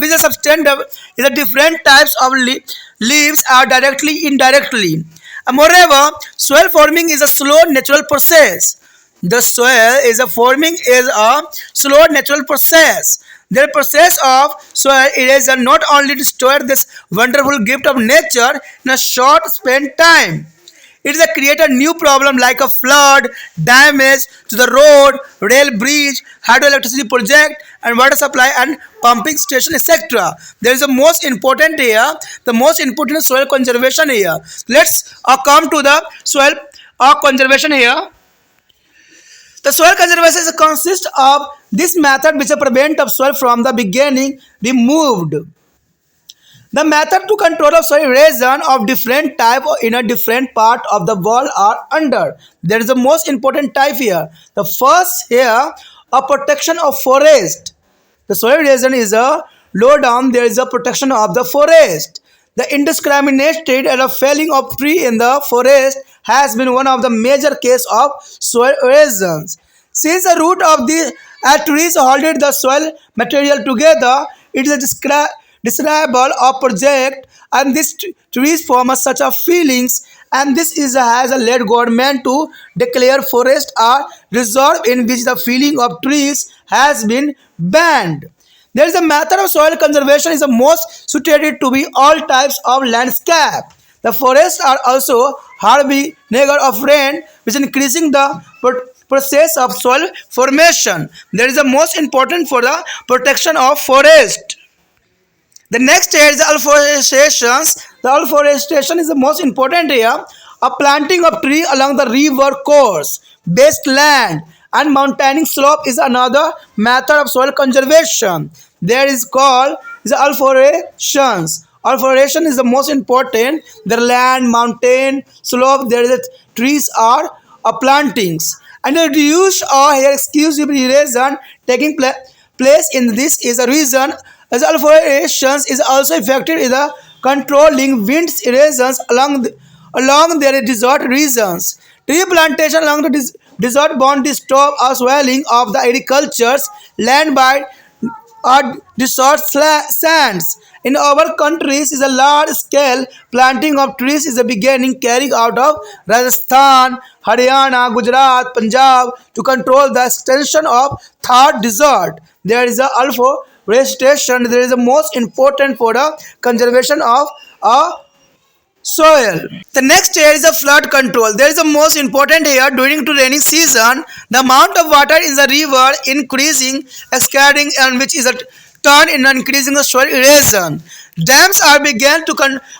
Which is substance is the different types of leaves are directly, indirectly. Moreover, soil forming is a slow natural process. The soil is a forming is a slow natural process. The process of soil erosion not only destroyed this wonderful gift of nature in a short span time. It is a create a new problem like a flood, damage to the road, rail bridge, hydroelectricity project, and water supply and pumping station, etc. There is the most important here, the most important soil conservation here. Let's come to the soil conservation here. The soil conservation consists of this method which prevent of soil from the beginning removed. The method to control of soil erosion of different type in a different part of the world are under. There is the most important type here. The first here, a protection of forest. The soil erosion is a low down. There is a protection of the forest. The indiscriminate and a felling of tree in the forest has been one of the major case of soil erosions. Since the root of the trees holded the soil material together, it is a desirable of project, and these trees form such a feelings, and this is has led government to declare forest a reserve in which the felling of trees has been banned. There is a method of soil conservation is the most suited to be all types of landscape. The forests are also harbinger of rain, which is increasing the process of soil formation. There is the most important for the protection of forest. The next is the afforestation. The afforestation is the most important here. A planting of tree along the river course, based land, and mountain slope is another method of soil conservation. There is called the afforestation. Afforestation is the most important. The land, mountain, slope, there is a, trees are plantings. And the reduced or here exclusive erosion taking place in this is a reason as afforestation is also effective in the controlling winds erosions along their desert regions. Tree plantation along the desert bound disturb or swelling of the agriculture's land by desert sands. In our countries is a large scale planting of trees is a beginning carried out of Rajasthan, Haryana, Gujarat, Punjab to control the extension of Thar desert. There is a afforestation. There is the most important for the conservation of a soil. The next here is the flood control. There is the most important here during the rainy season. The amount of water in the river increasing, escalating, and which is a turn in increasing the soil erosion. Dams are began to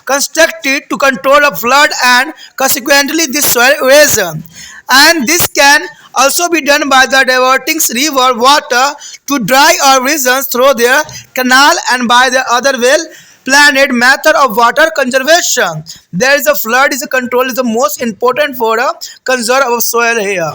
constructed to control the flood and consequently this soil erosion. And this can also be done by the diverting river water to dry or regions through their canal and by the other well planned method of water conservation. There is a flood is a control is the most important for a conserve of soil here.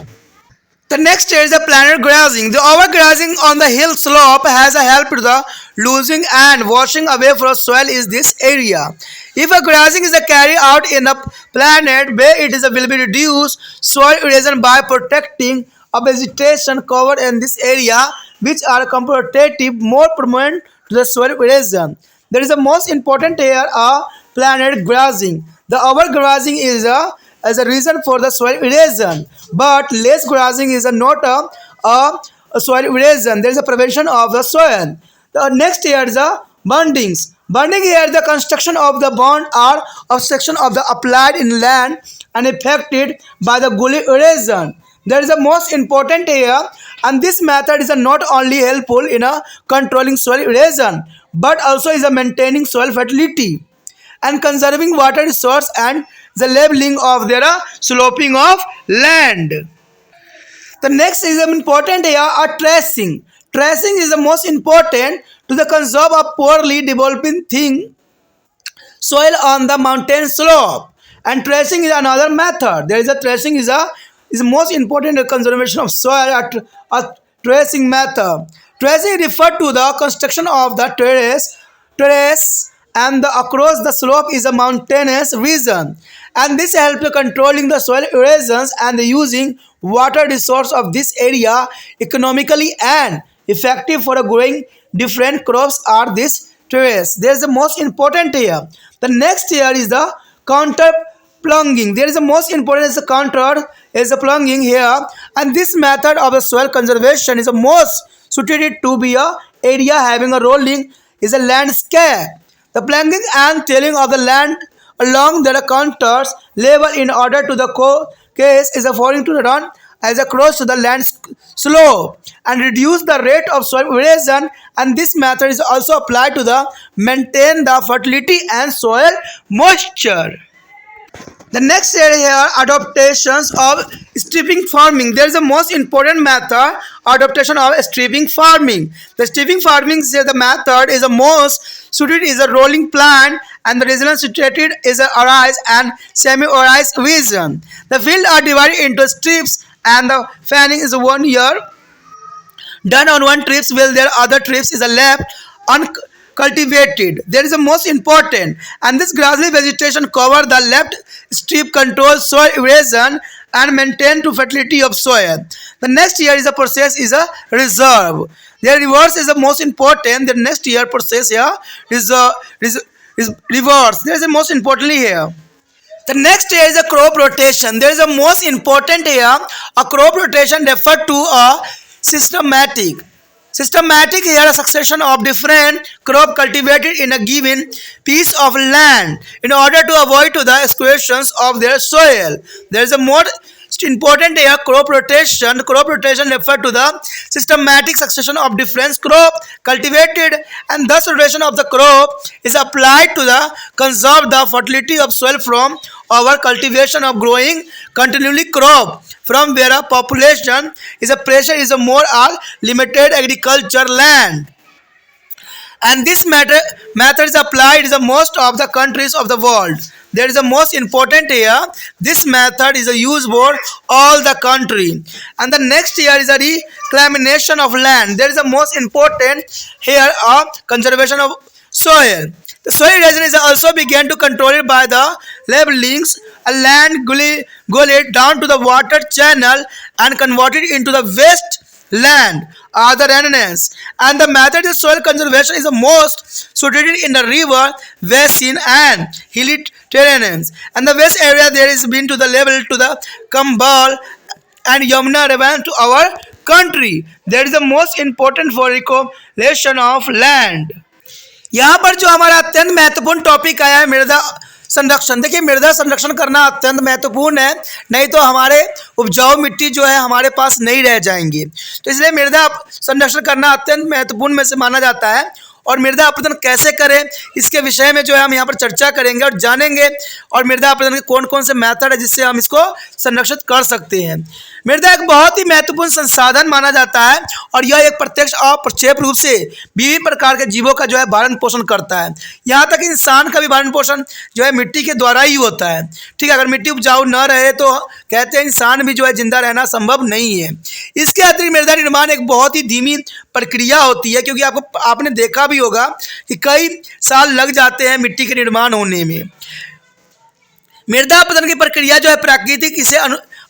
The next is the planet grazing. The overgrazing on the hill slope has a help to the losing and washing away from soil is this area. If a grazing is carried out in a planet where it is will be reduced soil erosion by protecting a vegetation covered in this area which are comparative more permanent to the soil erosion. There is a most important here a planet grazing. The overgrazing is as a reason for the soil erosion, but less grazing is not a soil erosion. There is a prevention of the soil. The next here is the bundings. Bunding here is the construction of the bond or obstruction of the applied in land and affected by the gully erosion. There is a most important here, and this method is not only helpful in controlling soil erosion, but also is maintaining soil fertility and conserving water resource and the leveling of their sloping of land. The next is important here are tracing. Tracing is the most important to the conserve of poorly developing thing soil on the mountain slope. And tracing is another method. There is a tracing is most important in conservation of soil. A tracing method. Tracing refer to the construction of the terrace and the across the slope is a mountainous region, and this helps to controlling the soil erosions and the using water resource of this area economically and effective for growing different crops are this terrace. There is the most important here. The next here is the counter plunging. There is the most important is the counter is the plunging here, and this method of the soil conservation is the most suited to be a area having a rolling is a landscape. The plunging and tilling of the land along the contours level in order to the case is falling to the run as across to the land slope and reduce the rate of soil erosion, and this method is also applied to the maintain the fertility and soil moisture. The next area here adaptations of stripping farming. There is a most important method adaptation of stripping farming. The stripping farming is the method is the most suited is a rolling plant and the regional situated is a arise and semi-arise region. The field are divided into strips and the fanning is 1 year done on one trips while their other trips is a left uncultivated. There is a most important and this grassy vegetation cover the left strip control soil erosion and maintain to fertility of soil. The next year is a process is a reserve. The reverse is the most important. The next year process here is reverse. There is the most importantly here. The next here is a crop rotation. There is a most important here. A crop rotation refer to a systematic. Systematic here a succession of different crop cultivated in a given piece of land in order to avoid to the excavations of their soil. There is a more important here crop rotation. Crop rotation refer to the systematic succession of different crop cultivated, and thus rotation of the crop is applied to the conserve the fertility of soil from our cultivation of growing continually crop from where a population is a pressure is a more or limited agriculture land, and this method is applied in the most of the countries of the world. There is the most important here. This method is a use for all the country. And the next here is a reclamation of land. There is the most important here of conservation of soil. The soil erosion is also began to control it by the levelings. A land gullied down to the water channel and converted into the waste land are the remnants, and the method of soil conservation is the most suited in the river basin and hilly terrains, and the west area there is been to the level to the Kambal and Yamuna river to our country. That is the most important for reclamation of land. यहाँ पर जो हमारा अत्यंत महत्वपूर्ण topic आया है मृदा संरक्षण। देखिए मृदा संरक्षण करना अत्यंत महत्वपूर्ण है, नहीं तो हमारे उपजाऊ मिट्टी जो है हमारे पास नहीं रह जाएंगी। तो इसलिए मृदा संरक्षण करना अत्यंत महत्वपूर्ण में से माना जाता है। और मृदा अपरदन कैसे करें इसके विषय में जो है हम यहाँ पर चर्चा करेंगे और जानेंगे, और मृदा अपरदन के कौन कौन से मेथड है जिससे हम इसको संरक्षित कर सकते हैं। मृदा एक बहुत ही महत्वपूर्ण संसाधन माना जाता है और यह एक प्रत्यक्ष और प्रक्षेप रूप से विभिन्न प्रकार के जीवों का जो है भरण पोषण करता है। यहाँ तक इंसान का भी भरण पोषण जो है मिट्टी के द्वारा ही होता है। ठीक है, अगर मिट्टी उपजाऊ न रहे तो कहते हैं इंसान भी जो है जिंदा रहना संभव नहीं है। इसके अतिरिक्त मृदा निर्माण एक बहुत ही धीमी प्रक्रिया होती है, क्योंकि आपने देखा भी होगा कि कई साल लग जाते हैं मिट्टी के निर्माण होने में। मृदा अपरदन की प्रक्रिया जो है प्राकृतिक इसे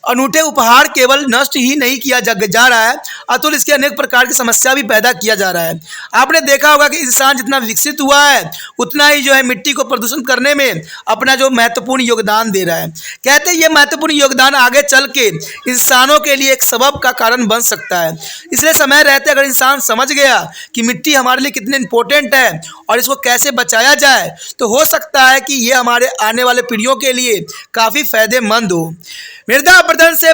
अनूठे उपहार केवल नष्ट ही नहीं किया जा रहा है, अतुल इसके अनेक प्रकार की समस्या भी पैदा किया जा रहा है। आपने देखा होगा कि इंसान जितना विकसित हुआ है उतना ही जो है मिट्टी को प्रदूषण करने में अपना जो महत्वपूर्ण योगदान दे रहा है। कहते हैं ये महत्वपूर्ण योगदान आगे चल के इंसानों के लिए एक सबब का कारण बन सकता है। इसलिए समय रहते अगर इंसान समझ गया कि मिट्टी हमारे लिए कितनी इंपॉर्टेंट है और इसको कैसे बचाया जाए, तो हो सकता है कि ये हमारे आने वाले पीढ़ियों के लिए काफ़ी फायदेमंद हो। मृदा अपरदन से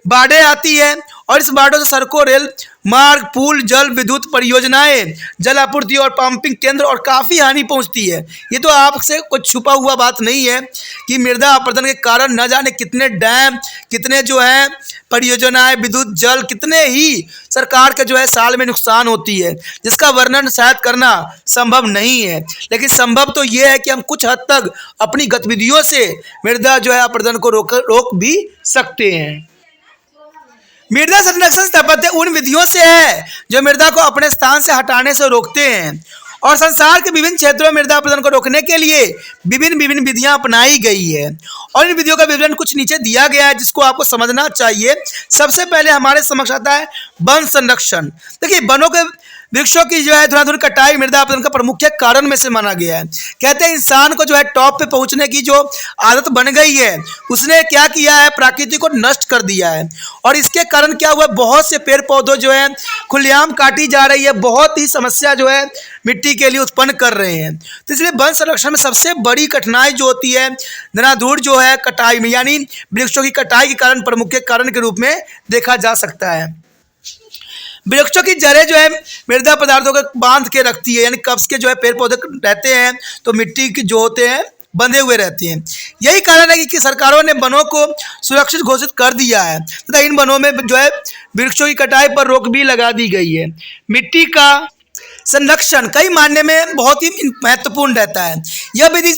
बाढ़ें आती है और इस बाढ़ों से सड़कों, रेल मार्ग, पुल, जल विद्युत परियोजनाएं, जल आपूर्ति और पंपिंग केंद्र और काफ़ी हानि पहुंचती है। ये तो आपसे कुछ छुपा हुआ बात नहीं है कि मृदा अपरदन के कारण न जाने कितने डैम, कितने जो है परियोजनाएं, विद्युत, जल, कितने ही सरकार के जो है साल में नुकसान होती है, जिसका वर्णन शायद करना संभव नहीं है। लेकिन संभव तो ये है कि हम कुछ हद तक अपनी गतिविधियों से मृदा जो है अपरदन को रोक भी सकते हैं। मृदा संरक्षण स्थापत्य उन विधियों से है जो मृदा को अपने स्थान से हटाने से रोकते हैं, और संसार के विभिन्न क्षेत्रों में मृदा अपरदन को रोकने के लिए विभिन्न विधियां अपनाई गई है, और इन विधियों का विवरण कुछ नीचे दिया गया है जिसको आपको समझना चाहिए। सबसे पहले हमारे समक्ष आता है वन संरक्षण। देखिए, वनों के, वृक्षों की जो है धुआंधार कटाई मृदा अपरदन का प्रमुख कारण में से माना गया है। कहते हैं इंसान को जो है टॉप पे पहुंचने की जो आदत बन गई है, उसने क्या किया है, प्रकृति को नष्ट कर दिया है, और इसके कारण क्या हुआ, बहुत से पेड़ पौधों जो है खुलेआम काटी जा रही है, बहुत ही समस्या जो है मिट्टी के लिए उत्पन्न कर रहे हैं। तो इसलिए वन संरक्षण में सबसे बड़ी कठिनाई जो होती है धुआंधार जो है कटाई में, यानी वृक्षों की कटाई के कारण प्रमुख कारण के रूप में देखा जा सकता है। वृक्षों की जड़ें जो है मृदा पदार्थों को बांध के रखती है, यानी कब्ज के जो है पेड़ पौधे रहते हैं तो मिट्टी के जो होते हैं बंधे हुए रहते हैं। यही कारण है कि सरकारों ने वनों को सुरक्षित घोषित कर दिया है तथा इन वनों में जो है वृक्षों की कटाई पर रोक भी लगा दी गई है। मिट्टी का संरक्षण कई मायने में बहुत ही महत्वपूर्ण रहता है। यह विधि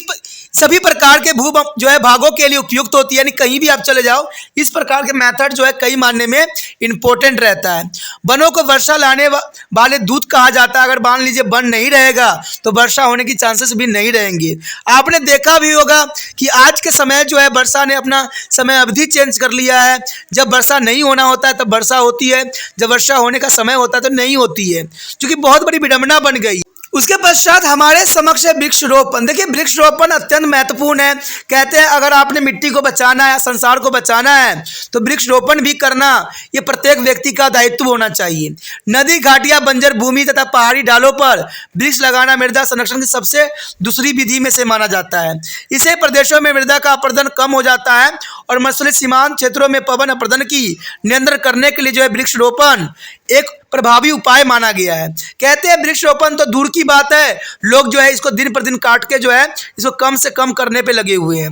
सभी प्रकार के भू जो है भागों के लिए उपयुक्त होती है, यानी कहीं भी आप चले जाओ इस प्रकार के मेथड जो है कई मायने में इम्पोर्टेंट रहता है। वनों को वर्षा लाने वाले दूत कहा जाता है। अगर मान लीजिए वन नहीं रहेगा तो वर्षा होने की चांसेस भी नहीं रहेंगे। आपने देखा भी होगा कि आज के समय जो है वर्षा ने अपना समय अवधि चेंज कर लिया है। जब वर्षा नहीं होना होता है तब वर्षा होती है, जब वर्षा होने का समय होता है तो नहीं होती है, जो कि बहुत बड़ी विडंबना बन गई। उसके पश्चात हमारे समक्ष है वृक्षरोपण। देखिए, वृक्षरोपण अत्यंत महत्वपूर्ण है। कहते हैं अगर आपने मिट्टी को बचाना है, संसार को बचाना है, तो वृक्षरोपण भी करना ये प्रत्येक व्यक्ति का दायित्व होना चाहिए। नदी, घाटियां, बंजर भूमि तथा पहाड़ी ढालों पर वृक्ष लगाना मृदा संरक्षण की सबसे दूसरी विधि में से माना जाता है। इसे प्रदेशों में मृदा का अपरदन कम हो जाता है और मसले सीमांत क्षेत्रों में पवन अपरदन की नियंत्रण करने के लिए जो है वृक्षरोपण एक प्रभावी उपाय माना गया है। कहते हैं वृक्षरोपण तो दूर की बात है, लोग जो है इसको दिन पर दिन काट के जो है इसको कम से कम करने पे लगे हुए हैं।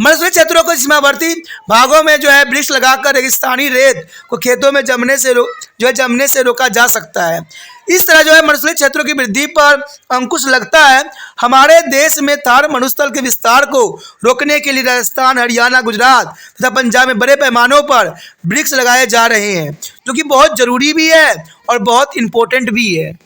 मरुस्थलीय क्षेत्रों को सीमावर्ती भागों में जो है वृक्ष लगाकर रेगिस्तानी रेत को खेतों में जमने से रोका जा सकता है। इस तरह जो है मरुस्थलीय क्षेत्रों की वृद्धि पर अंकुश लगता है। हमारे देश में थार मरुस्थल के विस्तार को रोकने के लिए राजस्थान, हरियाणा, गुजरात तथा पंजाब में बड़े पैमानों पर वृक्ष लगाए जा रहे हैं, जो कि बहुत जरूरी भी है और बहुत इम्पोर्टेंट भी है।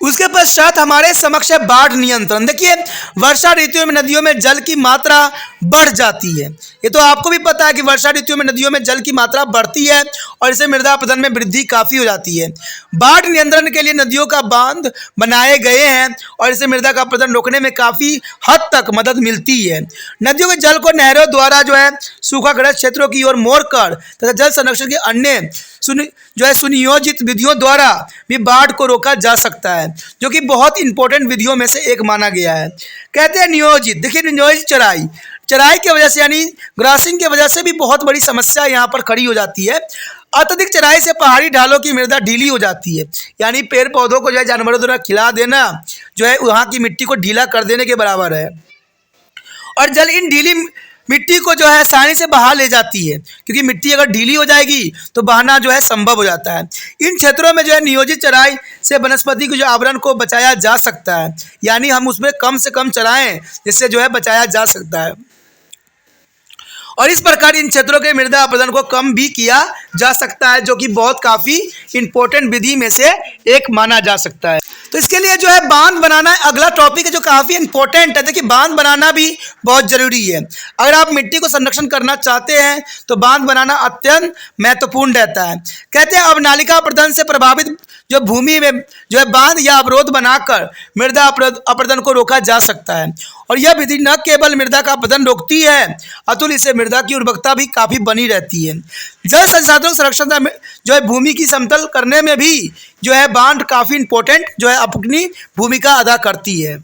उसके पश्चात हमारे समक्ष है बाढ़ नियंत्रण। देखिए, वर्षा ऋतु में नदियों में जल की मात्रा बढ़ जाती है। ये तो आपको भी पता है कि वर्षा ऋतु में नदियों में जल की मात्रा बढ़ती है और इससे मृदा अपरदन में वृद्धि काफ़ी हो जाती है। बाढ़ नियंत्रण के लिए नदियों का बांध बनाए गए हैं और इससे मृदा का अपरदन रोकने में काफ़ी हद तक मदद मिलती है। नदियों के जल को नहरों द्वारा जो है सूखाग्रस्त क्षेत्रों की ओर मोड़कर तथा जल संरक्षण के अन्य सुनियोजित विधियों द्वारा भी बाढ़ को रोका जा सकता है, जो कि बहुत इंपॉर्टेंट विधियों में से एक माना गया है। कहते हैं नियोजित। देखिए, नियोजित चराई की वजह से यानी ग्रासिंग की वजह से भी बहुत बड़ी समस्या यहाँ पर खड़ी हो जाती है। अत्यधिक चराई से पहाड़ी ढालों की मृदा ढीली हो जाती है, यानी पेड़ पौधों को जो है जानवरों द्वारा खिला देना जो है वहाँ की मिट्टी को ढीला कर देने के बराबर है। और जल इन ढीली मिट्टी को जो है आसानी से बहा ले जाती है, क्योंकि मिट्टी अगर ढीली हो जाएगी तो बहाना जो है संभव हो जाता है। इन क्षेत्रों में जो है नियोजित चराई से वनस्पति के जो आवरण को बचाया जा सकता है, यानी हम उसमें कम से कम चराएं जिससे जो है बचाया जा सकता है। और इस प्रकार इन क्षेत्रों के मृदा अपरदन को कम भी किया जा सकता है, जो कि बहुत काफ़ी इंपॉर्टेंट विधि में से एक माना जा सकता है। तो इसके लिए जो है बांध बनाना अगला टॉपिक है जो काफ़ी इंपॉर्टेंट है। देखिए, बांध बनाना भी बहुत ज़रूरी है। अगर आप मिट्टी को संरक्षण करना चाहते हैं तो बांध बनाना अत्यंत महत्वपूर्ण रहता है। कहते हैं अवनालिका अपरदन से प्रभावित जो भूमि में जो है बांध या अवरोध बनाकर मृदा अपरदन को रोका जा सकता है। और यह विधि न केवल मृदा का अपरदन रोकती है अतुल इससे मृदा की उर्वरकता भी काफ़ी बनी रहती है। जल संसाधनों संरक्षण जो है भूमि की समतल करने में भी जो है बांध काफ़ी इंपॉर्टेंट जो है अपनी भूमिका अदा करती है।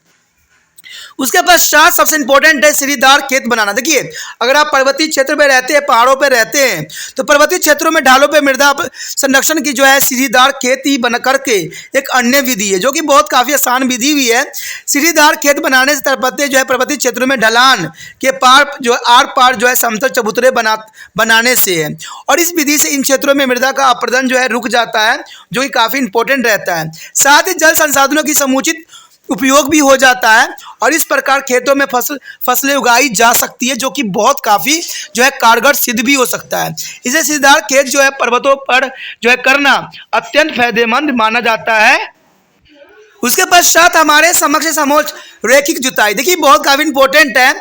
उसके पश्चात सबसे इंपॉर्टेंट है सीढ़ीदार खेत बनाना। देखिए, अगर आप पर्वतीय क्षेत्र में रहते हैं, पहाड़ों पे रहते हैं, तो पर्वतीय क्षेत्रों में ढालों पे मृदा संरक्षण की जो है सीढ़ीदार खेती बना करके एक अन्य विधि है जो कि बहुत काफ़ी आसान विधि भी है। सीढ़ीदार खेत बनाने से तात्पर्य जो है पर्वतीय क्षेत्रों में ढलान के पार जो आर पार जो है समतल चबूतरे बनाने से है, और इस विधि से इन क्षेत्रों में मृदा का अपरदन जो है रुक जाता है, जो कि काफ़ी इंपॉर्टेंट रहता है। साथ ही जल संसाधनों की समुचित उपयोग भी हो जाता है, और इस प्रकार खेतों में फसलें उगाई जा सकती है, जो कि बहुत काफ़ी जो है कारगर सिद्ध भी हो सकता है। इसे सीढ़ीदार खेत जो है पर्वतों पर जो है करना अत्यंत फायदेमंद माना जाता है। उसके पश्चात हमारे समोच्च रैखिक जुताई। देखिए, बहुत काफ़ी इंपॉर्टेंट है।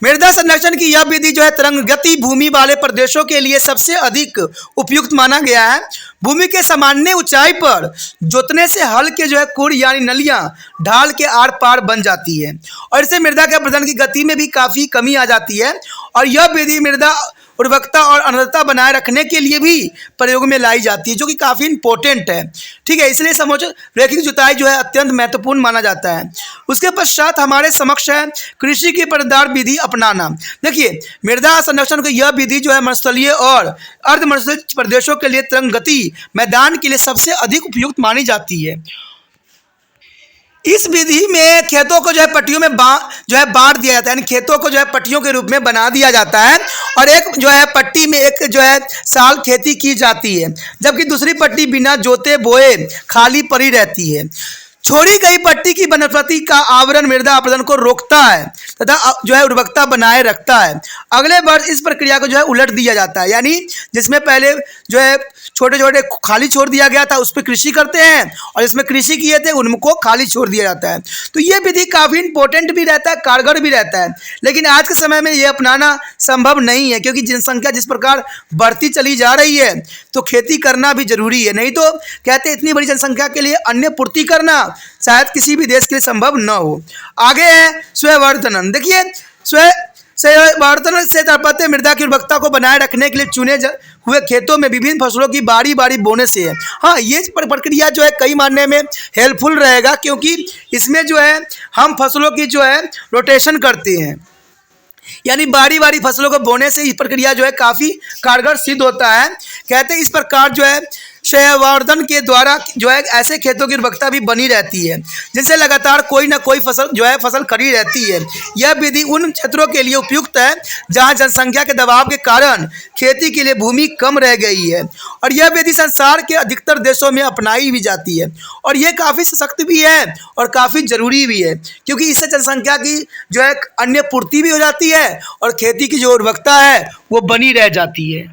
मृदा संरक्षण की यह विधि जो है तरंगती भूमि वाले प्रदेशों के लिए सबसे अधिक उपयुक्त माना गया है। भूमि के सामान्य ऊंचाई पर जोतने से हल के जो है कुड़ यानी नलियां ढाल के आर पार बन जाती है, और इससे मृदा के अपरदन की गति में भी काफ़ी कमी आ जाती है, और यह विधि मृदा उर्वरकता और अनर्गता बनाए रखने के लिए भी प्रयोग में लाई जाती है, जो कि काफ़ी इंपॉर्टेंट है। ठीक है, इसलिए समोच्च रैखिक जुताई जो है अत्यंत महत्वपूर्ण माना जाता है। उसके पश्चात हमारे समक्ष है कृषि की परतदार विधि अपनाना। देखिए, मृदा संरक्षण की यह विधि जो है मरुस्थलीय और अर्धमरुस्थलीय प्रदेशों के लिए तरंगती मैदान के लिए सबसे अधिक उपयुक्त मानी जाती है। इस विधि में खेतों को जो है पट्टियों में बांट दिया जाता है, यानी खेतों को जो है पट्टियों के रूप में बना दिया जाता है, और एक जो है पट्टी में एक जो है साल खेती की जाती है, जबकि दूसरी पट्टी बिना जोते बोए खाली पड़ी रहती है। छोड़ी गई पट्टी की वनस्पति का आवरण मृदा अपरदन को रोकता है तथा जो है उर्वरकता बनाए रखता है। अगले वर्ष इस प्रक्रिया को जो है उलट दिया जाता है, यानी जिसमें पहले जो है छोटे छोटे खाली छोड़ दिया गया था उस पर कृषि करते हैं, और इसमें कृषि किए थे उनको खाली छोड़ दिया जाता है। तो ये विधि काफ़ी इंपॉर्टेंट भी रहता है, कारगर भी रहता है, लेकिन आज के समय में ये अपनाना संभव नहीं है, क्योंकि जनसंख्या जिस प्रकार बढ़ती चली जा रही है तो खेती करना भी जरूरी है। नहीं तो कहते इतनी बड़ी जनसंख्या के लिए अन्य पूर्ति करना शायद किसी भी देश के लिए संभव न हो। आगे है स्ववर्धन। देखिए, स्ववर्धन से तात्पर्य मृदा की उर्वरकता को बनाए रखने के लिए चुने हुए खेतों में विभिन्न फसलों की बारी बारी बोने से है। हाँ, ये प्रक्रिया जो है कई मायने में हेल्पफुल रहेगा, क्योंकि इसमें जो है हम फसलों की जो है रोटेशन करते हैं, यानी बारी बारी फसलों को बोने से इस प्रक्रिया जो है काफ़ी कारगर सिद्ध होता है। कहते हैं इस प्रकार जो है स्ववर्धन के द्वारा जो है ऐसे खेतों की उर्वरकता भी बनी रहती है, जिनसे लगातार कोई ना कोई फसल खड़ी रहती है। यह विधि उन क्षेत्रों के लिए उपयुक्त है जहां जनसंख्या के दबाव के कारण खेती के लिए भूमि कम रह गई है, और यह विधि संसार के अधिकतर देशों में अपनाई भी जाती है, और यह काफ़ी सशक्त भी है और काफ़ी ज़रूरी भी है, क्योंकि इससे जनसंख्या की जो है अन्य पूर्ति भी हो जाती है और खेती की जो उर्वरकता है वो बनी रह जाती है।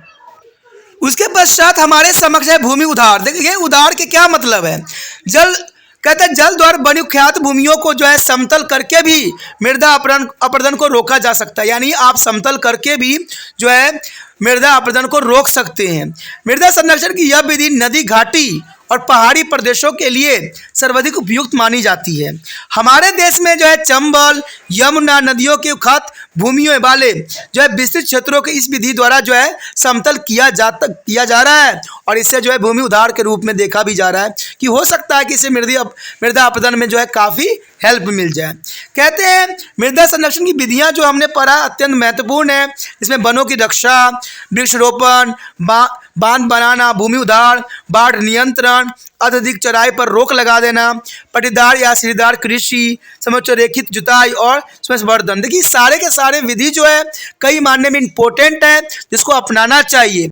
उसके पश्चात हमारे समक्ष है भूमि उधार। देखिए, उधार के क्या मतलब है। कहते हैं जल द्वारा बनी ख्यात भूमियों को जो है समतल करके भी मृदा अपरदन को रोका जा सकता है, यानी आप समतल करके भी जो है मृदा अपरदन को रोक सकते हैं। मृदा संरक्षण की यह विधि नदी घाटी और पहाड़ी प्रदेशों के लिए सर्वाधिक उपयुक्त मानी जाती है। हमारे देश में जो है चंबल, यमुना नदियों के खात भूमियों वाले जो है विस्तृत क्षेत्रों के इस विधि द्वारा जो है समतल किया जा रहा है, और इससे जो है भूमि उधार के रूप में देखा भी जा रहा है कि हो सकता है कि इससे मृदा अपरदन में जो है काफ़ी हेल्प मिल जाए। कहते हैं मृदा संरक्षण की विधियां जो हमने पढ़ा अत्यंत महत्वपूर्ण है। इसमें वनों की रक्षा, वृक्षारोपण, बांध बनाना, भूमि उधार, बाढ़ नियंत्रण, अत्यधिक चराई पर रोक लगा देना, पट्टीदार या सीढ़ीदार कृषि, समोच्च रेखित जुताई और संवर्धन। देखिए, सारे के सारे विधि जो है कई मायने में इम्पोर्टेंट है, जिसको अपनाना चाहिए।